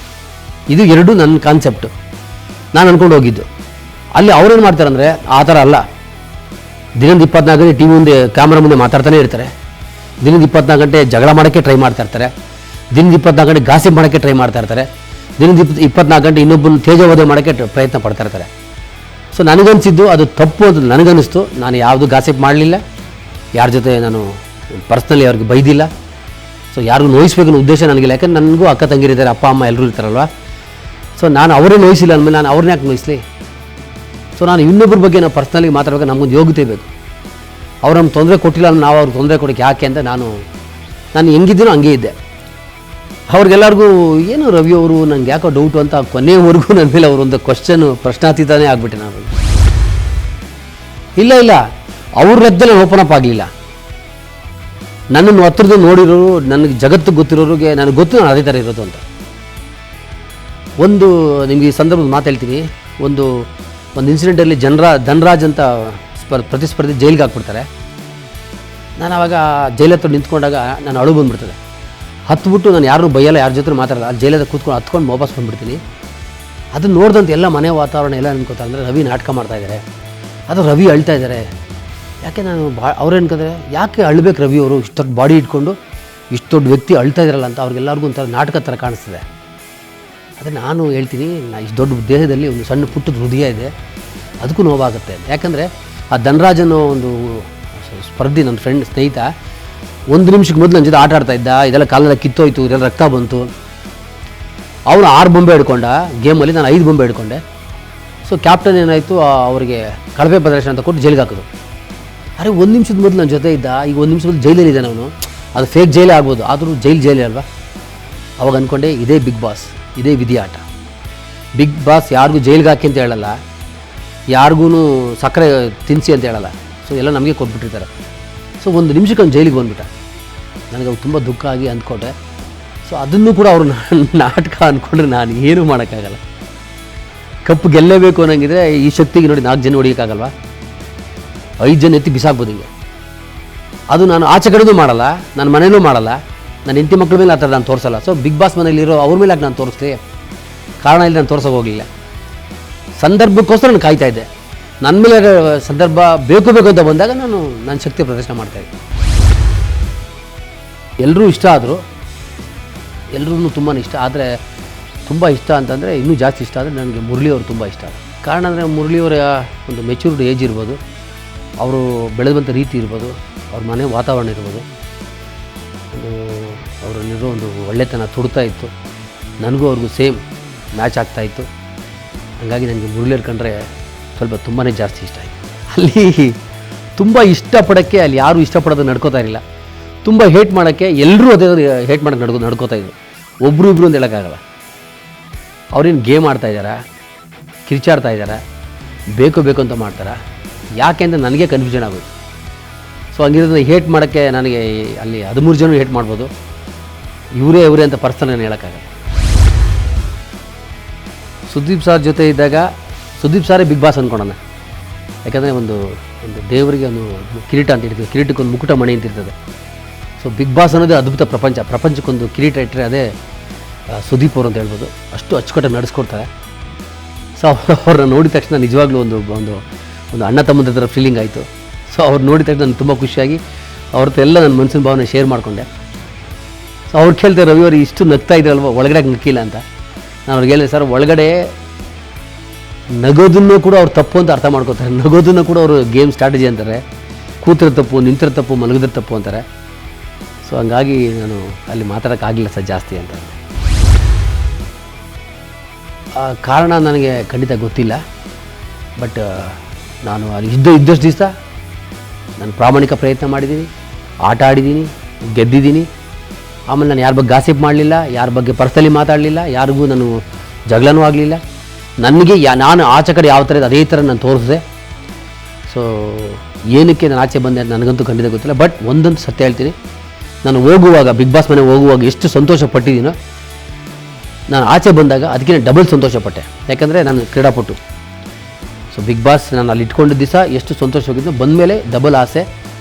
ಇದು ಎರಡು ನನ್ನ ಕಾನ್ಸೆಪ್ಟು, ನಾನು ಅಂದ್ಕೊಂಡು ಹೋಗಿದ್ದು. ಅಲ್ಲಿ ಅವ್ರೇನು ಮಾಡ್ತಾರೆ ಅಂದರೆ, ಆ ಥರ ಅಲ್ಲ. ದಿನದ 24 ಗಂಟೆ ಟಿ ವಿ ಮುಂದೆ ಕ್ಯಾಮ್ರಾ ಮುಂದೆ ಮಾತಾಡ್ತಾನೆ ಇರ್ತಾರೆ, ದಿನದ 24 ಗಂಟೆ ಜಗಳ ಮಾಡೋಕ್ಕೆ ಟ್ರೈ ಮಾಡ್ತಾ ಇರ್ತಾರೆ, ದಿನದ 24 ಗಂಟೆ ಗಾಸಿಪ್ ಮಾಡೋಕ್ಕೆ ಟ್ರೈ ಮಾಡ್ತಾ ಇರ್ತಾರೆ, ದಿನದ 24 ಗಂಟೆ ಇನ್ನೊಬ್ಬನ ತೇಜೋವಧೆ ಮಾಡೋಕ್ಕೆ ಪ್ರಯತ್ನ ಪಡ್ತಾ ಇರ್ತಾರೆ. ಸೊ ನನಗನ್ಸಿದ್ದು ಅದು ತಪ್ಪು ಅಂತ ನನಗನ್ನಿಸ್ತು. ನಾನು ಯಾವುದು ಗಾಸಿಪ್ ಮಾಡಲಿಲ್ಲ, ಯಾರ ಜೊತೆ ನಾನು ಪರ್ಸ್ನಲಿ ಅವ್ರಿಗೆ ಬೈದಿಲ್ಲ. ಸೊ ಯಾರಿಗೂ ನೋಯಿಸ್ಬೇಕು ಅನ್ನೋ ಉದ್ದೇಶ ನನಗಿಲ್ಲ, ಯಾಕಂದ್ರೆ ನನಗೂ ಅಕ್ಕ ತಂಗಿರಿದ್ದಾರೆ, ಅಪ್ಪ ಅಮ್ಮ ಎಲ್ಲರೂ ಇರ್ತಾರಲ್ವ. ಸೊ ನಾನು ಅವರೇ ನೋಯಿಸಿಲ್ಲ ಅಂದಮೇಲೆ ನಾನು ಅವ್ರನ್ನ ಯಾಕೆ ನೋಯಿಸ್ಲಿ. ಸೊ ನಾನು ಇನ್ನೊಬ್ಬರ ಬಗ್ಗೆ ನಾವು ಪರ್ಸ್ನಲಿ ಮಾತಾಡಬೇಕು, ನಮಗೊಂದು ಯೋಗ್ಯತೆ ಬೇಕು. ಅವ್ರು ನಮ್ಗೆ ತೊಂದರೆ ಕೊಟ್ಟಿಲ್ಲ, ನಾವು ಅವ್ರಿಗೆ ತೊಂದರೆ ಕೊಡೋಕ್ಕೆ ಯಾಕೆ ಅಂತ ನಾನು ಹೆಂಗಿದ್ದೀನೋ ಹಂಗೆ ಇದ್ದೆ. ಅವ್ರಿಗೆಲ್ಲರಿಗೂ ಏನು ರವಿ ಅವರು ನಂಗೆ ಯಾಕೋ ಡೌಟು ಅಂತ ಕೊನೆಯವರೆಗೂ ನನ್ನ ಮೇಲೆ ಅವರೊಂದು ಪ್ರಶ್ನಾತೀತನೇ ಆಗಿಬಿಟ್ಟೆ ನಾನು. ಇಲ್ಲ ಅವ್ರ ರದ್ದಲ್ಲೇ ಓಪನ್ ಅಪ್ ಆಗಲಿಲ್ಲ. ನನ್ನನ್ನು ಹತ್ರದ್ದು ನೋಡಿರೋರು, ನನಗೆ ಜಗತ್ತು ಗೊತ್ತಿರೋರಿಗೆ ನನಗೆ ಗೊತ್ತು ನಾನು ಅದೇ ಥರ ಇರೋದು ಅಂತ. ಒಂದು ನಿಮಗೆ ಈ ಸಂದರ್ಭದ ಮಾತು ಹೇಳ್ತೀನಿ. ಒಂದು ಇನ್ಸಿಡೆಂಟಲ್ಲಿ ಧನರಾಜ್ ಅಂತ ಪ್ರತಿಸ್ಪರ್ಧಿ ಜೈಲಿಗೆ ಹಾಕ್ಬಿಡ್ತಾರೆ. ನಾನು ಆವಾಗ ಜೈಲ್ ಹತ್ರ ನಿಂತ್ಕೊಂಡಾಗ ನಾನು ಅಳು ಬಂದುಬಿಡ್ತದೆ. ಹತ್ಬಿಟ್ಟು ನಾನು ಯಾರನ್ನೂ ಬೈಯಲ್ಲ, ಯಾರ ಜೊತೆ ಮಾತಾಡಲ್ಲ, ಅಲ್ಲಿ ಜೈಲದ ಕೂತ್ಕೊಂಡು ಹತ್ಕೊಂಡು ವಾಪಸ್ ಬಂದುಬಿಡ್ತೀನಿ. ಅದನ್ನು ನೋಡಿದಂತೆ ಎಲ್ಲ ಮನೆ ವಾತಾವರಣ ಎಲ್ಲ ಅನ್ಕೋತಾರೆ ಅಂದರೆ ರವಿ ನಾಟಕ ಮಾಡ್ತಾಯಿದ್ದಾರೆ, ಅದು ರವಿ ಅಳ್ತಾ ಇದ್ದಾರೆ. ಯಾಕೆ ನಾನು ಅವ್ರು ಅನ್ಕೋತಾರೆ, ಯಾಕೆ ಅಳ್ಬೇಕು ರವಿ ಅವರು, ಇಷ್ಟೊಂದು ಬಾಡಿ ಇಟ್ಕೊಂಡು ಇಷ್ಟು ದೊಡ್ಡ ವ್ಯಕ್ತಿ ಅಳ್ತಾ ಇದ್ದಾರಲ್ಲ ಅಂತ ಅವ್ರಿಗೆಲ್ಲರಿಗೂ ಒಂಥರ ನಾಟಕ ಥರ ಕಾಣಿಸ್ತದೆ. ಅದೇ ನಾನು ಹೇಳ್ತೀನಿ, ಇಷ್ಟು ದೊಡ್ಡ ದೇಹದಲ್ಲಿ ಒಂದು ಸಣ್ಣ ಪುಟ್ಟದ ಹೃದಯ ಇದೆ, ಅದಕ್ಕೂ ನೋವಾಗುತ್ತೆ. ಯಾಕಂದರೆ ಆ ಧನರಾಜನೋ ಒಂದು ಸ್ಪರ್ಧಿ, ನನ್ನ ಸ್ನೇಹಿತ 1 ನಿಮಿಷಕ್ಕೆ ಮೊದಲು ನನ್ನ ಜೊತೆ ಆಟ ಆಡ್ತಾ ಇದ್ದ. ಇದೆಲ್ಲ ಕಾಲೆಲ್ಲ ಕಿತ್ತೋಯ್ತು, ಇದೆಲ್ಲ ರಕ್ತ ಬಂತು. ಅವನು 6 ಬೊಂಬೆ ಹಿಡ್ಕೊಂಡ ಗೇಮಲ್ಲಿ, ನಾನು 5 ಬೊಂಬೆ ಹಿಡ್ಕೊಂಡೆ. ಸೊ ಕ್ಯಾಪ್ಟನ್ ಏನಾಯಿತು, ಅವರಿಗೆ ಕಳಪೆ ಪ್ರದರ್ಶನ ಅಂತ ಕೊಟ್ಟು ಜೈಲಿಗೆ ಹಾಕಿದ್ರು. ಅರೆ 1 ನಿಮಿಷದ ಮೊದಲು ನನ್ನ ಜೊತೆ ಇದ್ದ, ಈಗ 1 ನಿಮಿಷದ ಜೈಲಲ್ಲಿ ಇದ್ದಾನೆ ಅವನು. ಅದು ಫೇಕ್ ಜೈಲೇ ಆಗ್ಬೋದು, ಆದರೂ ಜೈಲೇ ಅಲ್ವಾ. ಅವಾಗ ಅಂದ್ಕೊಂಡೆ, ಇದೇ ಬಿಗ್ ಬಾಸ್, ಇದೇ ವಿಧಿ ಆಟ. ಬಿಗ್ ಬಾಸ್ ಯಾರಿಗೂ ಜೈಲಿಗೆ ಹಾಕಿ ಅಂತ ಹೇಳಲ್ಲ, ಯಾರಿಗೂ ಸಕ್ಕರೆ ತಿನ್ನಿಸಿ ಅಂತ ಹೇಳಲ್ಲ. ಸೊ ಎಲ್ಲ ನಮಗೆ ಕೊಟ್ಬಿಟ್ಟಿರ್ತಾರೆ. ಸೊ 1 ನಿಮಿಷಕ್ಕೆ ಅವ್ನು ಜೈಲಿಗೆ ಬಂದುಬಿಟ್ಟ. ನನಗೆ ಅವ್ರು ತುಂಬ ದುಃಖ ಆಗಿ ಅಂದ್ಕೊಂಡೆ. ಸೊ ಅದನ್ನು ಕೂಡ ಅವರು ನಾಟಕ ಅಂದ್ಕೊಂಡ್ರೆ ನಾನು ಏನೂ ಮಾಡೋಕ್ಕಾಗಲ್ಲ. ಕಪ್ಪು ಗೆಲ್ಲಬೇಕು ಅನ್ನಂಗಿದ್ರೆ ಈ ಶಕ್ತಿಗೆ ನೋಡಿ 4 ಜನ ಹೊಡಿಯೋಕ್ಕಾಗಲ್ವಾ, 5 ಜನ ಎತ್ತಿ ಬಿಸಾಕ್ಬೋದು ಹಿಂಗೆ. ಅದು ನಾನು ಆಚೆ ಕಡೆನೂ ಮಾಡಲ್ಲ, ನನ್ನ ಮನೇನೂ ಮಾಡಲ್ಲ, ನನ್ನ ಹೆಂಡತಿ ಮಕ್ಕಳ ಮೇಲೆ ಆ ಥರ ನಾನು ತೋರಿಸಲ್ಲ. ಸೊ ಬಿಗ್ ಬಾಸ್ ಮನೇಲಿರೋ ಅವ್ರ ಮೇಲೆ ಯಾಕೆ ನಾನು ತೋರಿಸ್ಲಿ, ಕಾರಣ ಇಲ್ಲಿ ನಾನು ತೋರ್ಸೋಕೆ ಹೋಗಲಿಲ್ಲ. ಸಂದರ್ಭಕ್ಕೋಸ್ಕರ ನಾನು ಕಾಯ್ತಾ ಇದ್ದೆ. ನನ್ನ ಮೇಲೆ ಸಂದರ್ಭ ಬೇಕು ಅಂತ ಬಂದಾಗ ನಾನು ನನ್ನ ಶಕ್ತಿ ಪ್ರದರ್ಶನ ಮಾಡ್ತಾಯಿದ್ದೆ. ಎಲ್ಲರೂ ಇಷ್ಟ ಆದರು. ಎಲ್ಲರೂ ತುಂಬಾ ಇಷ್ಟ. ಆದರೆ ತುಂಬ ಇಷ್ಟ ಅಂತಂದರೆ ಇನ್ನೂ ಜಾಸ್ತಿ ಇಷ್ಟ ಆದರೆ ನನಗೆ ಮುರಳಿ ಅವರು ತುಂಬ ಇಷ್ಟ. ಕಾರಣ ಅಂದರೆ ಮುರಳಿಯವರ ಒಂದು ಮೆಚೂರ್ಡ್ ಏಜ್ ಇರ್ಬೋದು, ಅವರು ಬೆಳೆದು ಬಂದ ರೀತಿ ಇರ್ಬೋದು, ಅವ್ರ ಮನೆ ವಾತಾವರಣ ಇರ್ಬೋದು, ಒಂದು ಅವರಲ್ಲಿರೋ ಒಂದು ಒಳ್ಳೆತನ ತುಡ್ತಾ ಇತ್ತು. ನನಗೂ ಅವ್ರಿಗೂ ಸೇಮ್ ಮ್ಯಾಚ್ ಆಗ್ತಾಯಿತ್ತು. ಹಾಗಾಗಿ ನನಗೆ ಮುರಳಿಯವ್ರು ಕಂಡ್ರೆ ಸ್ವಲ್ಪ ತುಂಬಾ ಜಾಸ್ತಿ ಇಷ್ಟ ಆಯಿತು. ಅಲ್ಲಿ ತುಂಬ ಇಷ್ಟಪಡೋಕ್ಕೆ ಅಲ್ಲಿ ಯಾರೂ ಇಷ್ಟಪಡೋದು ನಡ್ಕೋತಾ ಇರಲಿಲ್ಲ. ತುಂಬ ಹೇಟ್ ಮಾಡೋಕ್ಕೆ ಎಲ್ಲರೂ ಅದೇ ಹೇಟ್ ಮಾಡೋಕ್ಕೆ ನಡ್ಕೋತಾ ಇದ್ರು. ಒಬ್ಬರು ಇಬ್ಬರು ಅಂತ ಹೇಳೋಕ್ಕಾಗಲ್ಲ. ಅವ್ರೇನು ಗೇಮ್ ಆಡ್ತಾಯಿದ್ದಾರೆ, ಕಿರ್ಚಾಡ್ತಾ ಇದ್ದಾರೆ, ಬೇಕು ಅಂತ ಮಾಡ್ತಾರೆ. ಯಾಕೆ ಅಂತ ನನಗೆ ಕನ್ಫ್ಯೂಷನ್ ಆಗೋದು. ಸೊ ಹಂಗಿರೋದು ಹೇಟ್ ಮಾಡೋಕ್ಕೆ ನನಗೆ ಅಲ್ಲಿ 13 ಜನ ಹೇಟ್ ಮಾಡ್ಬೋದು, ಇವರೇ ಅಂತ ಪರ್ಸನಲ್ ಏನು ಹೇಳೋಕ್ಕಾಗಲ್ಲ. ಸುದೀಪ್ ಸರ್ ಜೊತೆ ಇದ್ದಾಗ ಸುದೀಪ್ ಸಾರೇ ಬಿಗ್ ಬಾಸ್ ಅಂದ್ಕೊಳೋಣ. ಯಾಕಂದರೆ ಒಂದು ದೇವರಿಗೆ ಒಂದು ಕಿರೀಟ ಅಂತ ಇರ್ತದೆ, ಕಿರೀಟಕ್ಕೊಂದು ಮುಕುಟ ಮಣಿ ಅಂತ ಇರ್ತದೆ. ಸೊ ಬಿಗ್ ಬಾಸ್ ಅನ್ನೋದೇ ಅದ್ಭುತ ಪ್ರಪಂಚಕ್ಕೊಂದು ಕಿರೀಟ ಇಟ್ಟರೆ ಅದೇ ಸುದೀಪ್ ಅವರು ಅಂತ ಹೇಳ್ಬೋದು. ಅಷ್ಟು ಅಚ್ಚುಕಟ್ಟಾಗಿ ನಡೆಸ್ಕೊಡ್ತಾರೆ. ಸೊ ಅವ್ರನ್ನ ನೋಡಿದ ತಕ್ಷಣ ನಿಜವಾಗ್ಲೂ ಒಂದು ಒಂದು ಒಂದು ಅಣ್ಣ ತಮ್ಮದ ಥರ ಫೀಲಿಂಗ್ ಆಯಿತು. ಸೊ ಅವ್ರು ನೋಡಿದ ತಕ್ಷಣ ನನಗೆ ತುಂಬ ಖುಷಿಯಾಗಿ ಅವ್ರದ್ದು ಎಲ್ಲ ನನ್ನ ಮನಸ್ಸಿನ ಭಾವನೆ ಶೇರ್ ಮಾಡಿಕೊಂಡೆ. ಸೊ ಅವ್ರು ಕೇಳ್ತಾರೆ, ರವಿ ಅವರು ಇಷ್ಟು ನಗ್ತಾ ಇದ್ರಲ್ವ, ಒಳಗಡೆ ನಕ್ಕಿಲ್ಲ ಅಂತ. ನಾನು ಅವ್ರಿಗೆ ಹೇಳಿದೆ, ಸರ್ ಒಳಗಡೆ ನಗೋದನ್ನು ಕೂಡ ಅವ್ರು ತಪ್ಪು ಅಂತ ಅರ್ಥ ಮಾಡ್ಕೋತಾರೆ. ನಗೋದನ್ನು ಕೂಡ ಅವರು ಗೇಮ್ ಸ್ಟ್ರಾಟಜಿ ಅಂತಾರೆ. ಕೂತಿರೋ ತಪ್ಪು, ನಿಂತಿರೋ ತಪ್ಪು, ಮಲಗಿದ್ರೆ ತಪ್ಪು ಅಂತಾರೆ. ಸೊ ಹಂಗಾಗಿ ನಾನು ಅಲ್ಲಿ ಮಾತಾಡೋಕ್ಕಾಗಲಿಲ್ಲ ಸರ್ ಜಾಸ್ತಿ ಅಂತ. ಕಾರಣ ನನಗೆ ಖಂಡಿತ ಗೊತ್ತಿಲ್ಲ. ಬಟ್ ನಾನು ಅಲ್ಲಿ ಇದ್ದಷ್ಟು ದಿವಸ ನಾನು ಪ್ರಾಮಾಣಿಕ ಪ್ರಯತ್ನ ಮಾಡಿದ್ದೀನಿ, ಆಟ ಆಡಿದ್ದೀನಿ, ಗೆದ್ದಿದ್ದೀನಿ. ಆಮೇಲೆ ನಾನು ಯಾರ ಬಗ್ಗೆ ಗಾಸಿಪ್ ಮಾಡಲಿಲ್ಲ, ಯಾರ ಬಗ್ಗೆ ಪರ್ಸನಲಿ ಮಾತಾಡಲಿಲ್ಲ, ಯಾರಿಗೂ ನಾನು ಜಗಳನೂ ಆಗಲಿಲ್ಲ. ನನಗೆ ನಾನು ಆಚೆ ಕಡೆ ಯಾವ ಥರ ಅದೇ ಥರ ನಾನು ತೋರಿಸಿದೆ. ಸೊ ಏನಕ್ಕೆ ನಾನು ಆಚೆ ಬಂದೆ ಅಂತ ನನಗಂತೂ ಖಂಡಿತ ಗೊತ್ತಿಲ್ಲ. ಬಟ್ ಒಂದಂತೂ ಸತ್ಯ ಹೇಳ್ತೀನಿ, ನಾನು ಹೋಗುವಾಗ ಬಿಗ್ ಬಾಸ್ ಮನೆಗೆ ಹೋಗುವಾಗ ಎಷ್ಟು ಸಂತೋಷ ಪಟ್ಟಿದ್ದೀನೋ, ನಾನು ಆಚೆ ಬಂದಾಗ ಅದಕ್ಕಿಂತ ಡಬಲ್ ಸಂತೋಷಪಟ್ಟೆ. ಯಾಕಂದರೆ ನಾನು ಕ್ರೀಡಾಪಟು. ಸೊ ಬಿಗ್ ಬಾಸ್ ನಾನು ಅಲ್ಲಿ ಇಟ್ಕೊಂಡಿದ್ದ ದಿವಸ ಎಷ್ಟು ಸಂತೋಷವಾಗಿದ್ದು, ಬಂದಮೇಲೆ ಡಬಲ್ ಆಸೆ.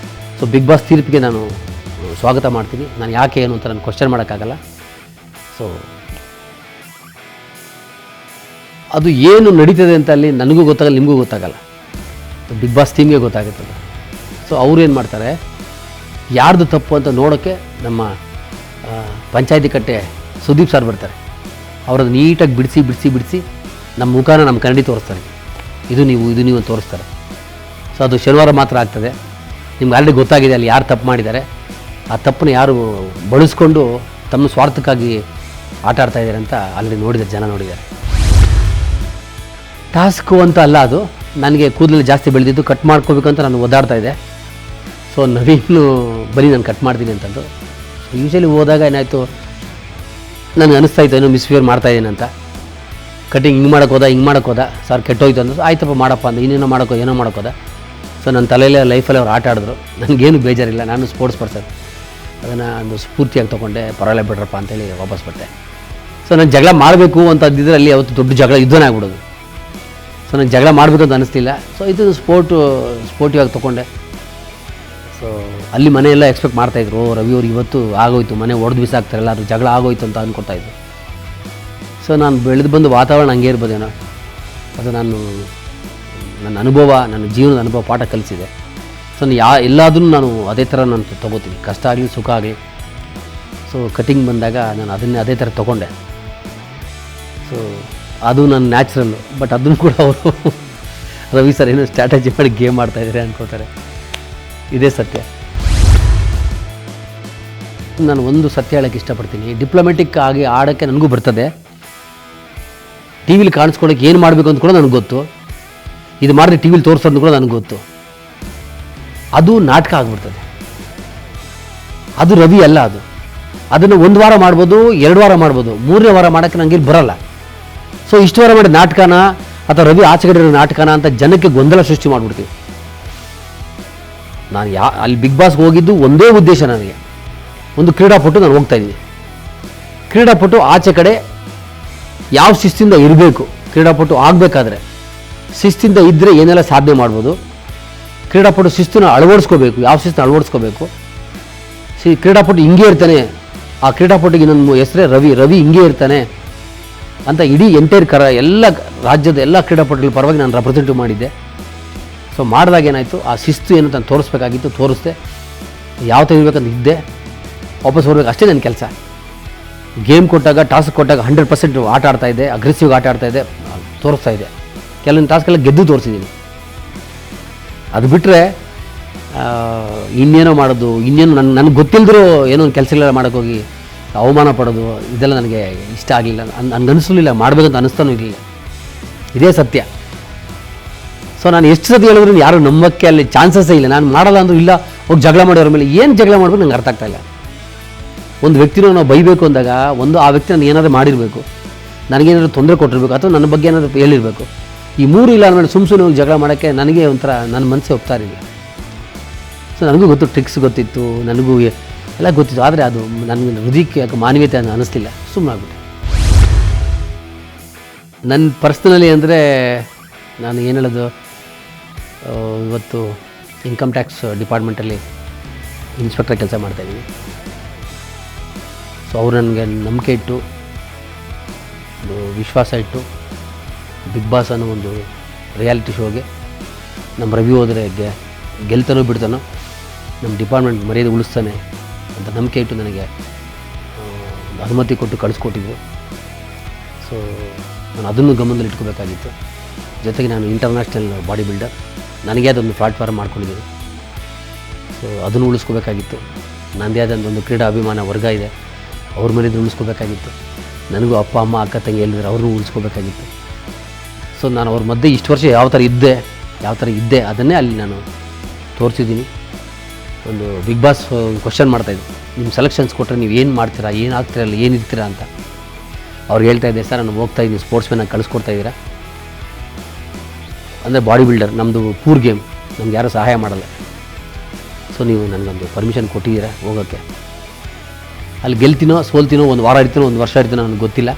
ಸೊ ಬಿಗ್ ಬಾಸ್ ತೀರ್ಪಿಗೆ ನಾನು ಸ್ವಾಗತ ಮಾಡ್ತೀನಿ. ನಾನು ಯಾಕೆ ಏನು ಅಂತ ನಾನು ಕ್ವಶನ್ ಮಾಡೋಕ್ಕಾಗಲ್ಲ. ಸೊ ಅದು ಏನು ನಡೀತದೆ ಅಂತ ಅಲ್ಲಿ ನನಗೂ ಗೊತ್ತಾಗಲ್ಲ, ನಿಮಗೂ ಗೊತ್ತಾಗಲ್ಲ, ಬಿಗ್ ಬಾಸ್ ಟೀಮ್ಗೆ ಗೊತ್ತಾಗುತ್ತದೆ. ಸೊ ಅವ್ರು ಏನು ಮಾಡ್ತಾರೆ, ಯಾರ್ದು ತಪ್ಪು ಅಂತ ನೋಡೋಕ್ಕೆ ನಮ್ಮ ಪಂಚಾಯತಿ ಕಟ್ಟೆ ಸುದೀಪ್ ಸರ್ ಬರ್ತಾರೆ. ಅವರದ್ದು ನೀಟಾಗಿ ಬಿಡಿಸಿ ನಮ್ಮ ಮುಖಾನ ನಮ್ಮ ಕನ್ನಡಿ ತೋರಿಸ್ತಾರೆ. ಇದು ನೀವು ತೋರಿಸ್ತಾರೆ. ಸೊ ಅದು ಶನಿವಾರ ಮಾತ್ರ ಆಗ್ತದೆ. ನಿಮ್ಗೆ ಆಲ್ರೆಡಿ ಗೊತ್ತಾಗಿದೆ ಅಲ್ಲಿ ಯಾರು ತಪ್ಪು ಮಾಡಿದ್ದಾರೆ. ಆ ತಪ್ಪನ್ನು ಯಾರು ಬಳಸ್ಕೊಂಡು ತಮ್ಮ ಸ್ವಾರ್ಥಕ್ಕಾಗಿ ಆಟ ಆಡ್ತಾಯಿದ್ದಾರೆ ಅಂತ ಆಲ್ರೆಡಿ ನೋಡಿದ್ದಾರೆ, ಜನ ನೋಡಿದ್ದಾರೆ. ಟಾಸ್ಕು ಅಂತ ಅಲ್ಲ ಅದು. ನನಗೆ ಕೂದಲು ಜಾಸ್ತಿ ಬೆಳೆದಿದ್ದು ಕಟ್ ಮಾಡ್ಕೋಬೇಕಂತ ನಾನು ಒದ್ದಾಡ್ತಾ ಇದ್ದೆ. ಸೊ ನವೀನು ಬರೀ ನಾನು ಕಟ್ ಮಾಡ್ತೀನಿ ಅಂತಂದು. ಸೊ ಯೂಶಲಿ ಹೋದಾಗ ಏನಾಯಿತು, ನನಗೆ ಅನಿಸ್ತಾ ಇತ್ತು ಏನೋ ಮಿಸ್ಬಿಹೇವ್ ಮಾಡ್ತಾಯಿದ್ದೀನಿ ಅಂತ. ಕಟಿಂಗ್ ಹಿಂಗೆ ಮಾಡೋಕ್ಕೋದ ಸರ್ ಕೆಟ್ಟೋಯ್ತು ಅಂದು. ಆಯ್ತಪ್ಪ ಮಾಡಪ್ಪ ಅಂದು, ಇನ್ನೇನೋ ಮಾಡೋಕ್ಕೋದ. ಸೊ ನನ್ನ ತಲೆಯಲ್ಲೇ ಲೈಫಲ್ಲಿ ಅವ್ರು ಆಟ ಆಡಿದ್ರು. ನನಗೇನು ಬೇಜಾರಿಲ್ಲ, ನಾನು ಸ್ಪೋರ್ಟ್ಸ್ ಪರ್ಸನ್. ಅದನ್ನು ಒಂದು ಸ್ಫೂರ್ತಿಯಾಗಿ ತೊಗೊಂಡೆ, ಪರವಾಗಿಲ್ಲ ಬಿಡ್ರಪ್ಪ ಅಂತೇಳಿ ವಾಪಸ್ ಬಟ್ಟೆ. ಸೊ ನಾನು ಜಗಳ ಮಾಡಬೇಕು ಅಂತ ಅಂದಿದ್ರೆ ಅಲ್ಲಿ ಅವತ್ತು ದೊಡ್ಡ ಜಗಳ ಯುದ್ಧನೇ ಆಗ್ಬಿಡೋದು. ಸೊ ನನಗೆ ಜಗಳ ಮಾಡಬೇಕು ಅಂತ ಅನ್ನಿಸ್ಲಿಲ್ಲ. ಸೊ ಇದು ಸ್ಪೋರ್ಟಿವ್ ಆಗಿ ತೊಗೊಂಡೆ. ಸೊ ಅಲ್ಲಿ ಮನೆಯೆಲ್ಲ ಎಕ್ಸ್ಪೆಕ್ಟ್ ಮಾಡ್ತಾಯಿದ್ರು, ರವಿ ಅವ್ರು ಇವತ್ತು ಆಗೋಯ್ತು, ಮನೆ ಒಡೆದು ಬಿಸಾಕ್ತಾರಲ್ಲ, ಅದು ಜಗಳ ಆಗೋಯ್ತು ಅಂತ ಅಂದ್ಕೊಳ್ತಾಯಿದ್ರು. ಸೊ ನಾನು ಬೆಳೆದು ಬಂದು ವಾತಾವರಣ ಹಂಗೆ ಇರ್ಬೋದೇನೋ, ಅದು ನನ್ನ ಅನುಭವ, ನನ್ನ ಜೀವನದ ಅನುಭವ ಪಾಠ ಕಲಿಸಿದೆ. ಸೊ ಎಲ್ಲಾದರೂ ನಾನು ಅದೇ ಥರ ನಾನು ತೊಗೋತೀನಿ, ಕಷ್ಟ ಆಗಲಿ ಸುಖ ಆಗಲಿ. ಸೊ ಕಟಿಂಗ್ ಬಂದಾಗ ನಾನು ಅದೇ ಥರ ತೊಗೊಂಡೆ. ಸೊ ಅದು ನನ್ನ ನ್ಯಾಚುರಲ್ಲು. ಬಟ್ ಅದನ್ನು ಕೂಡ ಅವರು ರವಿ ಸರ್ ಏನೋ ಸ್ಟ್ರಾಟಜಿ ಮಾಡಿ ಗೇಮ್ ಮಾಡ್ತಾಯಿದ್ದಾರೆ ಅಂದ್ಕೋತಾರೆ. ಇದೇ ಸತ್ಯ. ನಾನು ಒಂದು ಸತ್ಯ ಹೇಳೋಕ್ಕೆ ಇಷ್ಟಪಡ್ತೀನಿ, ಡಿಪ್ಲೊಮೆಟಿಕ್ ಆಗಿ ಆಡೋಕ್ಕೆ ನನಗೂ ಬರ್ತದೆ. ಟಿ ವಿಲಿ ಕಾಣಿಸ್ಕೊಳ್ಳೋಕೆ ಏನು ಮಾಡಬೇಕು ಅಂತ ಕೂಡ ನನಗೆ ಗೊತ್ತು. ಇದು ಮಾಡಿದ್ರೆ ಟಿ ವಿಲಿ ತೋರಿಸೋದು ಕೂಡ ನನಗೆ ಗೊತ್ತು. ಅದು ನಾಟಕ ಆಗಿಬಿಡ್ತದೆ. ಅದು ರವಿ ಅಲ್ಲ. ಅದನ್ನು 1 ವಾರ ಮಾಡ್ಬೋದು, 2 ವಾರ ಮಾಡ್ಬೋದು, 3ನೇ ವಾರ ಮಾಡೋಕ್ಕೆ ನನಗೆ ಇಲ್ಲಿ ಬರೋಲ್ಲ. ಸೊ ಇಷ್ಟು ವಾರ ಮಾಡಿ ನಾಟಕನ ಅಥವಾ ರವಿ ಆಚೆಗಡೆ ಇರೋ ನಾಟಕನ ಅಂತ ಜನಕ್ಕೆ ಗೊಂದಲ ಸೃಷ್ಟಿ ಮಾಡಿಬಿಡ್ತೀವಿ. ನಾನು ಅಲ್ಲಿ ಬಿಗ್ ಬಾಸ್ಗೆ ಹೋಗಿದ್ದು ಒಂದೇ ಉದ್ದೇಶ, ನನಗೆ ಒಂದು ಕ್ರೀಡಾಪಟು ನಾನು ಹೋಗ್ತಾಯಿದ್ದೀನಿ. ಕ್ರೀಡಾಪಟು ಆಚೆ ಕಡೆ ಯಾವ ಶಿಸ್ತಿಂದ ಇರಬೇಕು, ಕ್ರೀಡಾಪಟು ಆಗಬೇಕಾದ್ರೆ ಶಿಸ್ತಿಂದ ಇದ್ದರೆ ಏನೆಲ್ಲ ಸಾಧನೆ ಮಾಡ್ಬೋದು. ಕ್ರೀಡಾಪಟು ಶಿಸ್ತನ್ನು ಅಳವಡಿಸ್ಕೋಬೇಕು, ಯಾವ ಶಿಸ್ತನ್ನು ಅಳವಡಿಸ್ಕೋಬೇಕು. ಕ್ರೀಡಾಪಟು ಹಿಂಗೆ ಇರ್ತಾನೆ, ಆ ಕ್ರೀಡಾಪಟುಗೆ ನನ್ನ ಹೆಸರೇ ರವಿ ಹಿಂಗೆ ಇರ್ತಾನೆ ಅಂತ ಇಡೀ ಎಲ್ಲ ರಾಜ್ಯದ ಎಲ್ಲ ಕ್ರೀಡಾಪಟುಗಳ ಪರವಾಗಿ ನಾನು ರೆಪ್ರೆಸೆಂಟಿವ್ ಮಾಡಿದ್ದೆ. ಸೊ ಮಾಡಿದಾಗ ಏನಾಯಿತು, ಆ ಶಿಸ್ತು ಏನು ನಾನು ತೋರಿಸ್ಬೇಕಾಗಿತ್ತು, ತೋರಿಸ್ದೆ. ಯಾವ ಥರ ಇರಬೇಕಂತ ಇದ್ದೆ, ವಾಪಸ್ ಬರ್ಬೇಕು, ಅಷ್ಟೇ ನನ್ನ ಕೆಲಸ. ಗೇಮ್ ಕೊಟ್ಟಾಗ, ಟಾಸ್ಕ್ ಕೊಟ್ಟಾಗ 100% ಆಟ ಆಡ್ತಾಯಿದ್ದೆ, ಅಗ್ರೆಸಿವ್ ಆಟ ಆಡ್ತಾಯಿದ್ದೆ, ತೋರಿಸ್ತಾ ಇದೆ. ಕೆಲವೊಂದು ಟಾಸ್ಕೆಲ್ಲ ಗೆದ್ದು ತೋರಿಸಿದ್ದೀನಿ. ಅದು ಬಿಟ್ಟರೆ ಇನ್ನೇನೋ ಮಾಡೋದು, ಇನ್ನೇನು ನನಗೆ ಗೊತ್ತಿಲ್ಲದರೂ ಏನೋ ಒಂದು ಕೆಲಸಗಳೆಲ್ಲ ಮಾಡೋಕ್ಕೋಗಿ ಅವಮಾನ ಪಡೋದು, ಇದೆಲ್ಲ ನನಗೆ ಇಷ್ಟ ಆಗಲಿಲ್ಲ. ನನಗೆ ಅನಿಸಲಿಲ್ಲ, ಮಾಡಬೇಕಂತ ಅನ್ನಿಸ್ತಾನೂ ಇರಲಿಲ್ಲ. ಇದೇ ಸತ್ಯ. ಸೊ ನಾನು ಎಷ್ಟು ಸತಿ ಹೇಳಿದ್ರು ಯಾರು ನಂಬಕ್ಕೆ ಅಲ್ಲಿ ಚಾನ್ಸಸ್ಸೇ ಇಲ್ಲ. ನಾನು ಮಾಡಲ್ಲ ಅಂದರೂ ಇಲ್ಲ, ಹೋಗಿ ಜಗಳ ಮಾಡೋರ ಮೇಲೆ ಏನು ಜಗಳ ಮಾಡಬೇಕು ನಂಗೆ ಅರ್ಥ ಆಗ್ತಾಯಿಲ್ಲ. ಒಂದು ವ್ಯಕ್ತಿನೂ ನಾವು ಬೈಬೇಕು ಅಂದಾಗ ಆ ವ್ಯಕ್ತಿ ನಾನು ಏನಾದರೂ ಮಾಡಿರಬೇಕು, ನನಗೇನಾದರೂ ತೊಂದರೆ ಕೊಟ್ಟಿರಬೇಕು, ಅಥವಾ ನನ್ನ ಬಗ್ಗೆ ಏನಾದರೂ ಹೇಳಿರಬೇಕು. ಈ ಮೂರು ಇಲ್ಲ ಅಂದಮೇಲೆ ಸುಮ್ಮನೆ ಜಗಳ ಮಾಡೋಕ್ಕೆ ನನಗೆ ಒಂಥರ ನನ್ನ ಮನಸ್ಸೇ ಒಪ್ತಾ ಇರಲಿಲ್ಲ. ಸೊ ನನಗೂ ಗೊತ್ತು, ಟ್ರಿಕ್ಸ್ ಗೊತ್ತಿತ್ತು, ನನಗೂ ಎಲ್ಲ ಗೊತ್ತಿತ್ತು. ಆದರೆ ಅದು ನನಗೆ ಹೃದಯಕ್ಕೆ ಯಾಕೆ ಮಾನವೀಯತೆ ಅನ್ನಿಸ್ಲಿಲ್ಲ, ಸುಮ್ಮನೆ ಆಗ್ಬಿಟ್ಟೆ. ನನ್ನ ಪರ್ಸ್ನಲಿ ಅಂದರೆ ನಾನು ಏನು ಹೇಳೋದು, ಇವತ್ತು ಇನ್ಕಮ್ ಟ್ಯಾಕ್ಸ್ ಡಿಪಾರ್ಟ್ಮೆಂಟಲ್ಲಿ ಇನ್ಸ್ಪೆಕ್ಟರ್ ಕೆಲಸ ಮಾಡ್ತಾಯಿದ್ದೀನಿ. ಸೊ ಅವರು ನನಗೆ ನಂಬಿಕೆ ಇಟ್ಟು, ಒಂದು ವಿಶ್ವಾಸ ಇಟ್ಟು, ಬಿಗ್ ಬಾಸ್ ಅನ್ನೋ ಒಂದು ರಿಯಾಲಿಟಿ ಶೋಗೆ ನಮ್ಮ ರವಿ ಹೋದರೆ ಗೆಲ್ತಾನೋ ಬಿಡ್ತಾನೋ, ನಮ್ಮ ಡಿಪಾರ್ಟ್ಮೆಂಟ್ ಮರ್ಯಾದೆ ಉಳಿಸ್ತಾನೆ ಅಂತ ನಂಬಿಕೆ ಇಟ್ಟು ನನಗೆ ಅನುಮತಿ ಕೊಟ್ಟು ಕಳಿಸ್ಕೊಟ್ಟಿದ್ರು. ಸೊ ನಾನು ಅದನ್ನು ಗಮನದಲ್ಲಿ ಇಟ್ಕೋಬೇಕಾಗಿತ್ತು. ಜೊತೆಗೆ ನಾನು ಇಂಟರ್ನ್ಯಾಷನಲ್ ಬಾಡಿ ಬಿಲ್ಡರ್, ನನಗೆ ಅದೊಂದು ಪ್ಲಾಟ್ಫಾರ್ಮ್ ಮಾಡ್ಕೊಂಡಿದ್ದೀನಿ. ಸೊ ಅದನ್ನು ಉಳಿಸ್ಕೋಬೇಕಾಗಿತ್ತು. ನನ್ನದೇ ಆದಂಥ ಒಂದು ಕ್ರೀಡಾ ಅಭಿಮಾನ ವರ್ಗ ಇದೆ, ಅವ್ರ ಮೇಲೆ ಉಳಿಸ್ಕೋಬೇಕಾಗಿತ್ತು. ನನಗೂ ಅಪ್ಪ ಅಮ್ಮ ಅಕ್ಕ ತಂಗಿ ಹೇಳಿದ್ರೆ ಅವ್ರನ್ನೂ ಉಳಿಸ್ಕೋಬೇಕಾಗಿತ್ತು. ಸೊ ನಾನು ಅವ್ರ ಮಧ್ಯೆ ಇಷ್ಟು ವರ್ಷ ಯಾವ ಥರ ಇದ್ದೆ ಅದನ್ನೇ ಅಲ್ಲಿ ನಾನು ತೋರಿಸಿದ್ದೀನಿ. ಒಂದು ಬಿಗ್ ಬಾಸ್ ಕ್ವಶನ್ ಮಾಡ್ತಾಯಿದ್ದೆ, ನಿಮ್ಮ ಸೆಲೆಕ್ಷನ್ಸ್ ಕೊಟ್ಟರೆ ನೀವು ಏನು ಮಾಡ್ತೀರಾ, ಏನು ಆಗ್ತೀರಲ್ಲ, ಏನು ಇರ್ತೀರಾ ಅಂತ. ಅವ್ರು ಹೇಳ್ತಾಯಿದ್ದೆ, ಸರ್ ನಾನು ಹೋಗ್ತಾಯಿದ್ದೀನಿ, ಸ್ಪೋರ್ಟ್ಸ್ ಮ್ಯಾನಾಗಿ ಕಳಿಸ್ಕೊಡ್ತಾಯಿದ್ದೀರಾ ಅಂದರೆ ಬಾಡಿ ಬಿಲ್ಡರ್, ನಮ್ಮದು ಪೂರ್ ಗೇಮ್, ನಮ್ಗೆ ಯಾರೂ ಸಹಾಯ ಮಾಡಲ್ಲ. ಸೊ ನೀವು ನನಗೊಂದು ಪರ್ಮಿಷನ್ ಕೊಟ್ಟಿದ್ದೀರಾ ಹೋಗೋಕ್ಕೆ. ಅಲ್ಲಿ ಗೆಲ್ತೀನೋ ಸೋಲ್ತೀನೋ, ಒಂದು ವಾರ ಇರ್ತೀನೋ ಒಂದು ವರ್ಷ ಇರ್ತೀನೋ ನನಗೆ ಗೊತ್ತಿಲ್ಲ.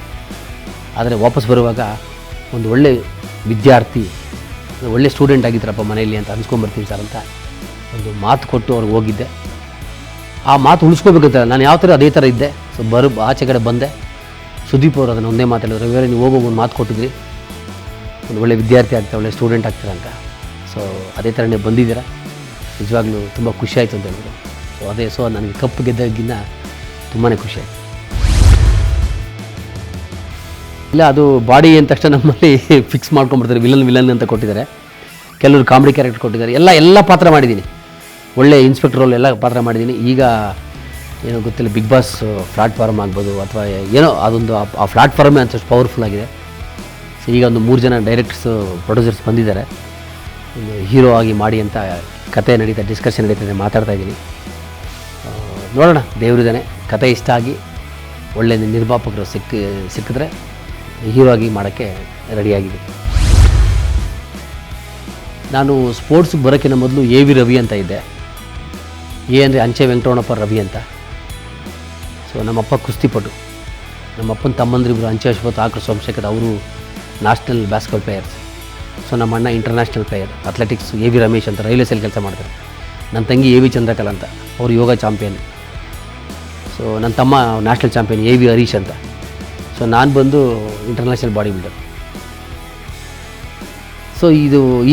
ಆದರೆ ವಾಪಸ್ ಬರುವಾಗ ಒಂದು ಒಳ್ಳೆ ವಿದ್ಯಾರ್ಥಿ, ಒಳ್ಳೆ ಸ್ಟೂಡೆಂಟ್ ಆಗಿದ್ದಾರಪ್ಪ ಮನೆಯಲ್ಲಿ ಅಂತ ಅನ್ಸ್ಕೊಂಬರ್ತೀನಿ ಸರ್ ಅಂತ ಒಂದು ಮಾತು ಕೊಟ್ಟು ಅವ್ರಿಗೆ ಹೋಗಿದ್ದೆ. ಆ ಮಾತು ಉಳಿಸ್ಕೋಬೇಕಂತ ನಾನು ಯಾವ ಥರ ಅದೇ ಥರ ಇದ್ದೆ. ಸೊ ಆಚೆ ಕಡೆ ಬಂದೆ. ಸುದೀಪ್ ಅವರು ಅದನ್ನು ಒಂದೇ ಮಾತಾಡಿದ್ರು, ಬೇರೆ ನೀವು ಹೋಗೋ ಒಂದು ಮಾತು ಕೊಟ್ಟಿದ್ರಿ, ಒಂದು ಒಳ್ಳೆ ವಿದ್ಯಾರ್ಥಿ ಆಗ್ತಾರೆ, ಒಳ್ಳೆ ಸ್ಟೂಡೆಂಟ್ ಆಗ್ತೀರ ಅಂತ. ಸೊ ಅದೇ ಥರನೇ ಬಂದಿದ್ದೀರಾ, ನಿಜವಾಗ್ಲೂ ತುಂಬ ಖುಷಿ ಆಯಿತು ಅಂತ ಹೇಳಿದ್ರು. ಸೊ ನನಗೆ ಕಪ್ಪು ಗೆದ್ದಾಗಿನ್ನ ತುಂಬಾ ಖುಷಿ ಆಯಿತು. ಇಲ್ಲ, ಅದು ಬಾಡಿ ಅಂದ ತಕ್ಷಣ ನಮ್ಮಲ್ಲಿ ಫಿಕ್ಸ್ ಮಾಡ್ಕೊಂಡ್ಬಿಡ್ತಾರೆ. ವಿಲನ್ ಅಂತ ಕೊಟ್ಟಿದ್ದಾರೆ, ಕೆಲವರು ಕಾಮಿಡಿ ಕ್ಯಾರೆಕ್ಟರ್ ಕೊಟ್ಟಿದ್ದಾರೆ. ಎಲ್ಲ ಪಾತ್ರ ಮಾಡಿದ್ದೀನಿ, ಒಳ್ಳೆ ಇನ್ಸ್ಪೆಕ್ಟರ್ ರೋಲ್ ಎಲ್ಲ ಪಾತ್ರ ಮಾಡಿದ್ದೀನಿ. ಈಗ ಏನೋ ಗೊತ್ತಿಲ್ಲ, ಬಿಗ್ ಬಾಸ್ ಪ್ಲಾಟ್ಫಾರ್ಮ್ ಆಗ್ಬೋದು ಅಥವಾ ಏನೋ ಅದೊಂದು ಆ ಪ್ಲಾಟ್ಫಾರ್ಮೇ ಅಂತಷ್ಟು ಪವರ್ಫುಲ್ ಆಗಿದೆ. ಸೊ ಈಗ ಒಂದು 3 ಜನ ಡೈರೆಕ್ಟರ್ಸು ಪ್ರೊಡ್ಯೂಸರ್ಸ್ ಬಂದಿದ್ದಾರೆ, ಒಂದು ಹೀರೋ ಆಗಿ ಮಾಡಿ ಅಂತ ಕತೆ ಡಿಸ್ಕಷನ್ ನಡೀತದೆ, ಮಾತಾಡ್ತಾ ಇದ್ದೀನಿ. ನೋಡೋಣ, ದೇವರಿದ್ದಾನೆ. ಕತೆ ಇಷ್ಟ ಆಗಿ ಒಳ್ಳೆ ನಿರ್ಮಾಪಕರು ಸಿಕ್ಕಿದ್ರೆ ಹೀರೋ ಆಗಿ ಮಾಡೋಕ್ಕೆ ರೆಡಿಯಾಗಿದೆ. ನಾನು ಸ್ಪೋರ್ಟ್ಸ್ಗೆ ಬರೋಕ್ಕಿಂತ ಮೊದಲು AV ರವಿ ಅಂತ ಇದ್ದೆ. ಅಂದರೆ ಅಂಚೆ ವೆಂಕಟರಮಣಪ್ಪ ರವಿ ಅಂತ. ಸೊ ನಮ್ಮಪ್ಪ ಕುಸ್ತಿಪಟು, ನಮ್ಮಪ್ಪನ ತಮ್ಮಂದ್ರಿಬ್ರು ಅಂಚೆ ಅಶ್ವಥ್, ಆಕೃ ಸೋಮಶೇಖರ್, ಅವರು ನ್ಯಾಷನಲ್ ಬ್ಯಾಸ್ಕೆಟ್ಬಾಲ್ ಪ್ಲೇಯರ್ಸ್. ಸೊ ನಮ್ಮ ಅಣ್ಣ international player athletics AV Ramesh ಅಂತ ರೈಲ್ವೇಸಲ್ಲಿ ಕೆಲಸ ಮಾಡ್ತಾರೆ. ನನ್ನ ತಂಗಿ AV ಚಂದ್ರಕಲಾ ಅಂತ, ಅವರು ಯೋಗ ಚಾಂಪಿಯನ್. ಸೊ ನನ್ನ ತಮ್ಮ ನ್ಯಾಷನಲ್ ಚಾಂಪಿಯನ್ AV ಹರೀಶ್ ಅಂತ. ಸೊ ನಾನು ಬಂದು ಇಂಟರ್ನ್ಯಾಷನಲ್ ಬಾಡಿ ಬಿಲ್ಡರ್. ಸೊ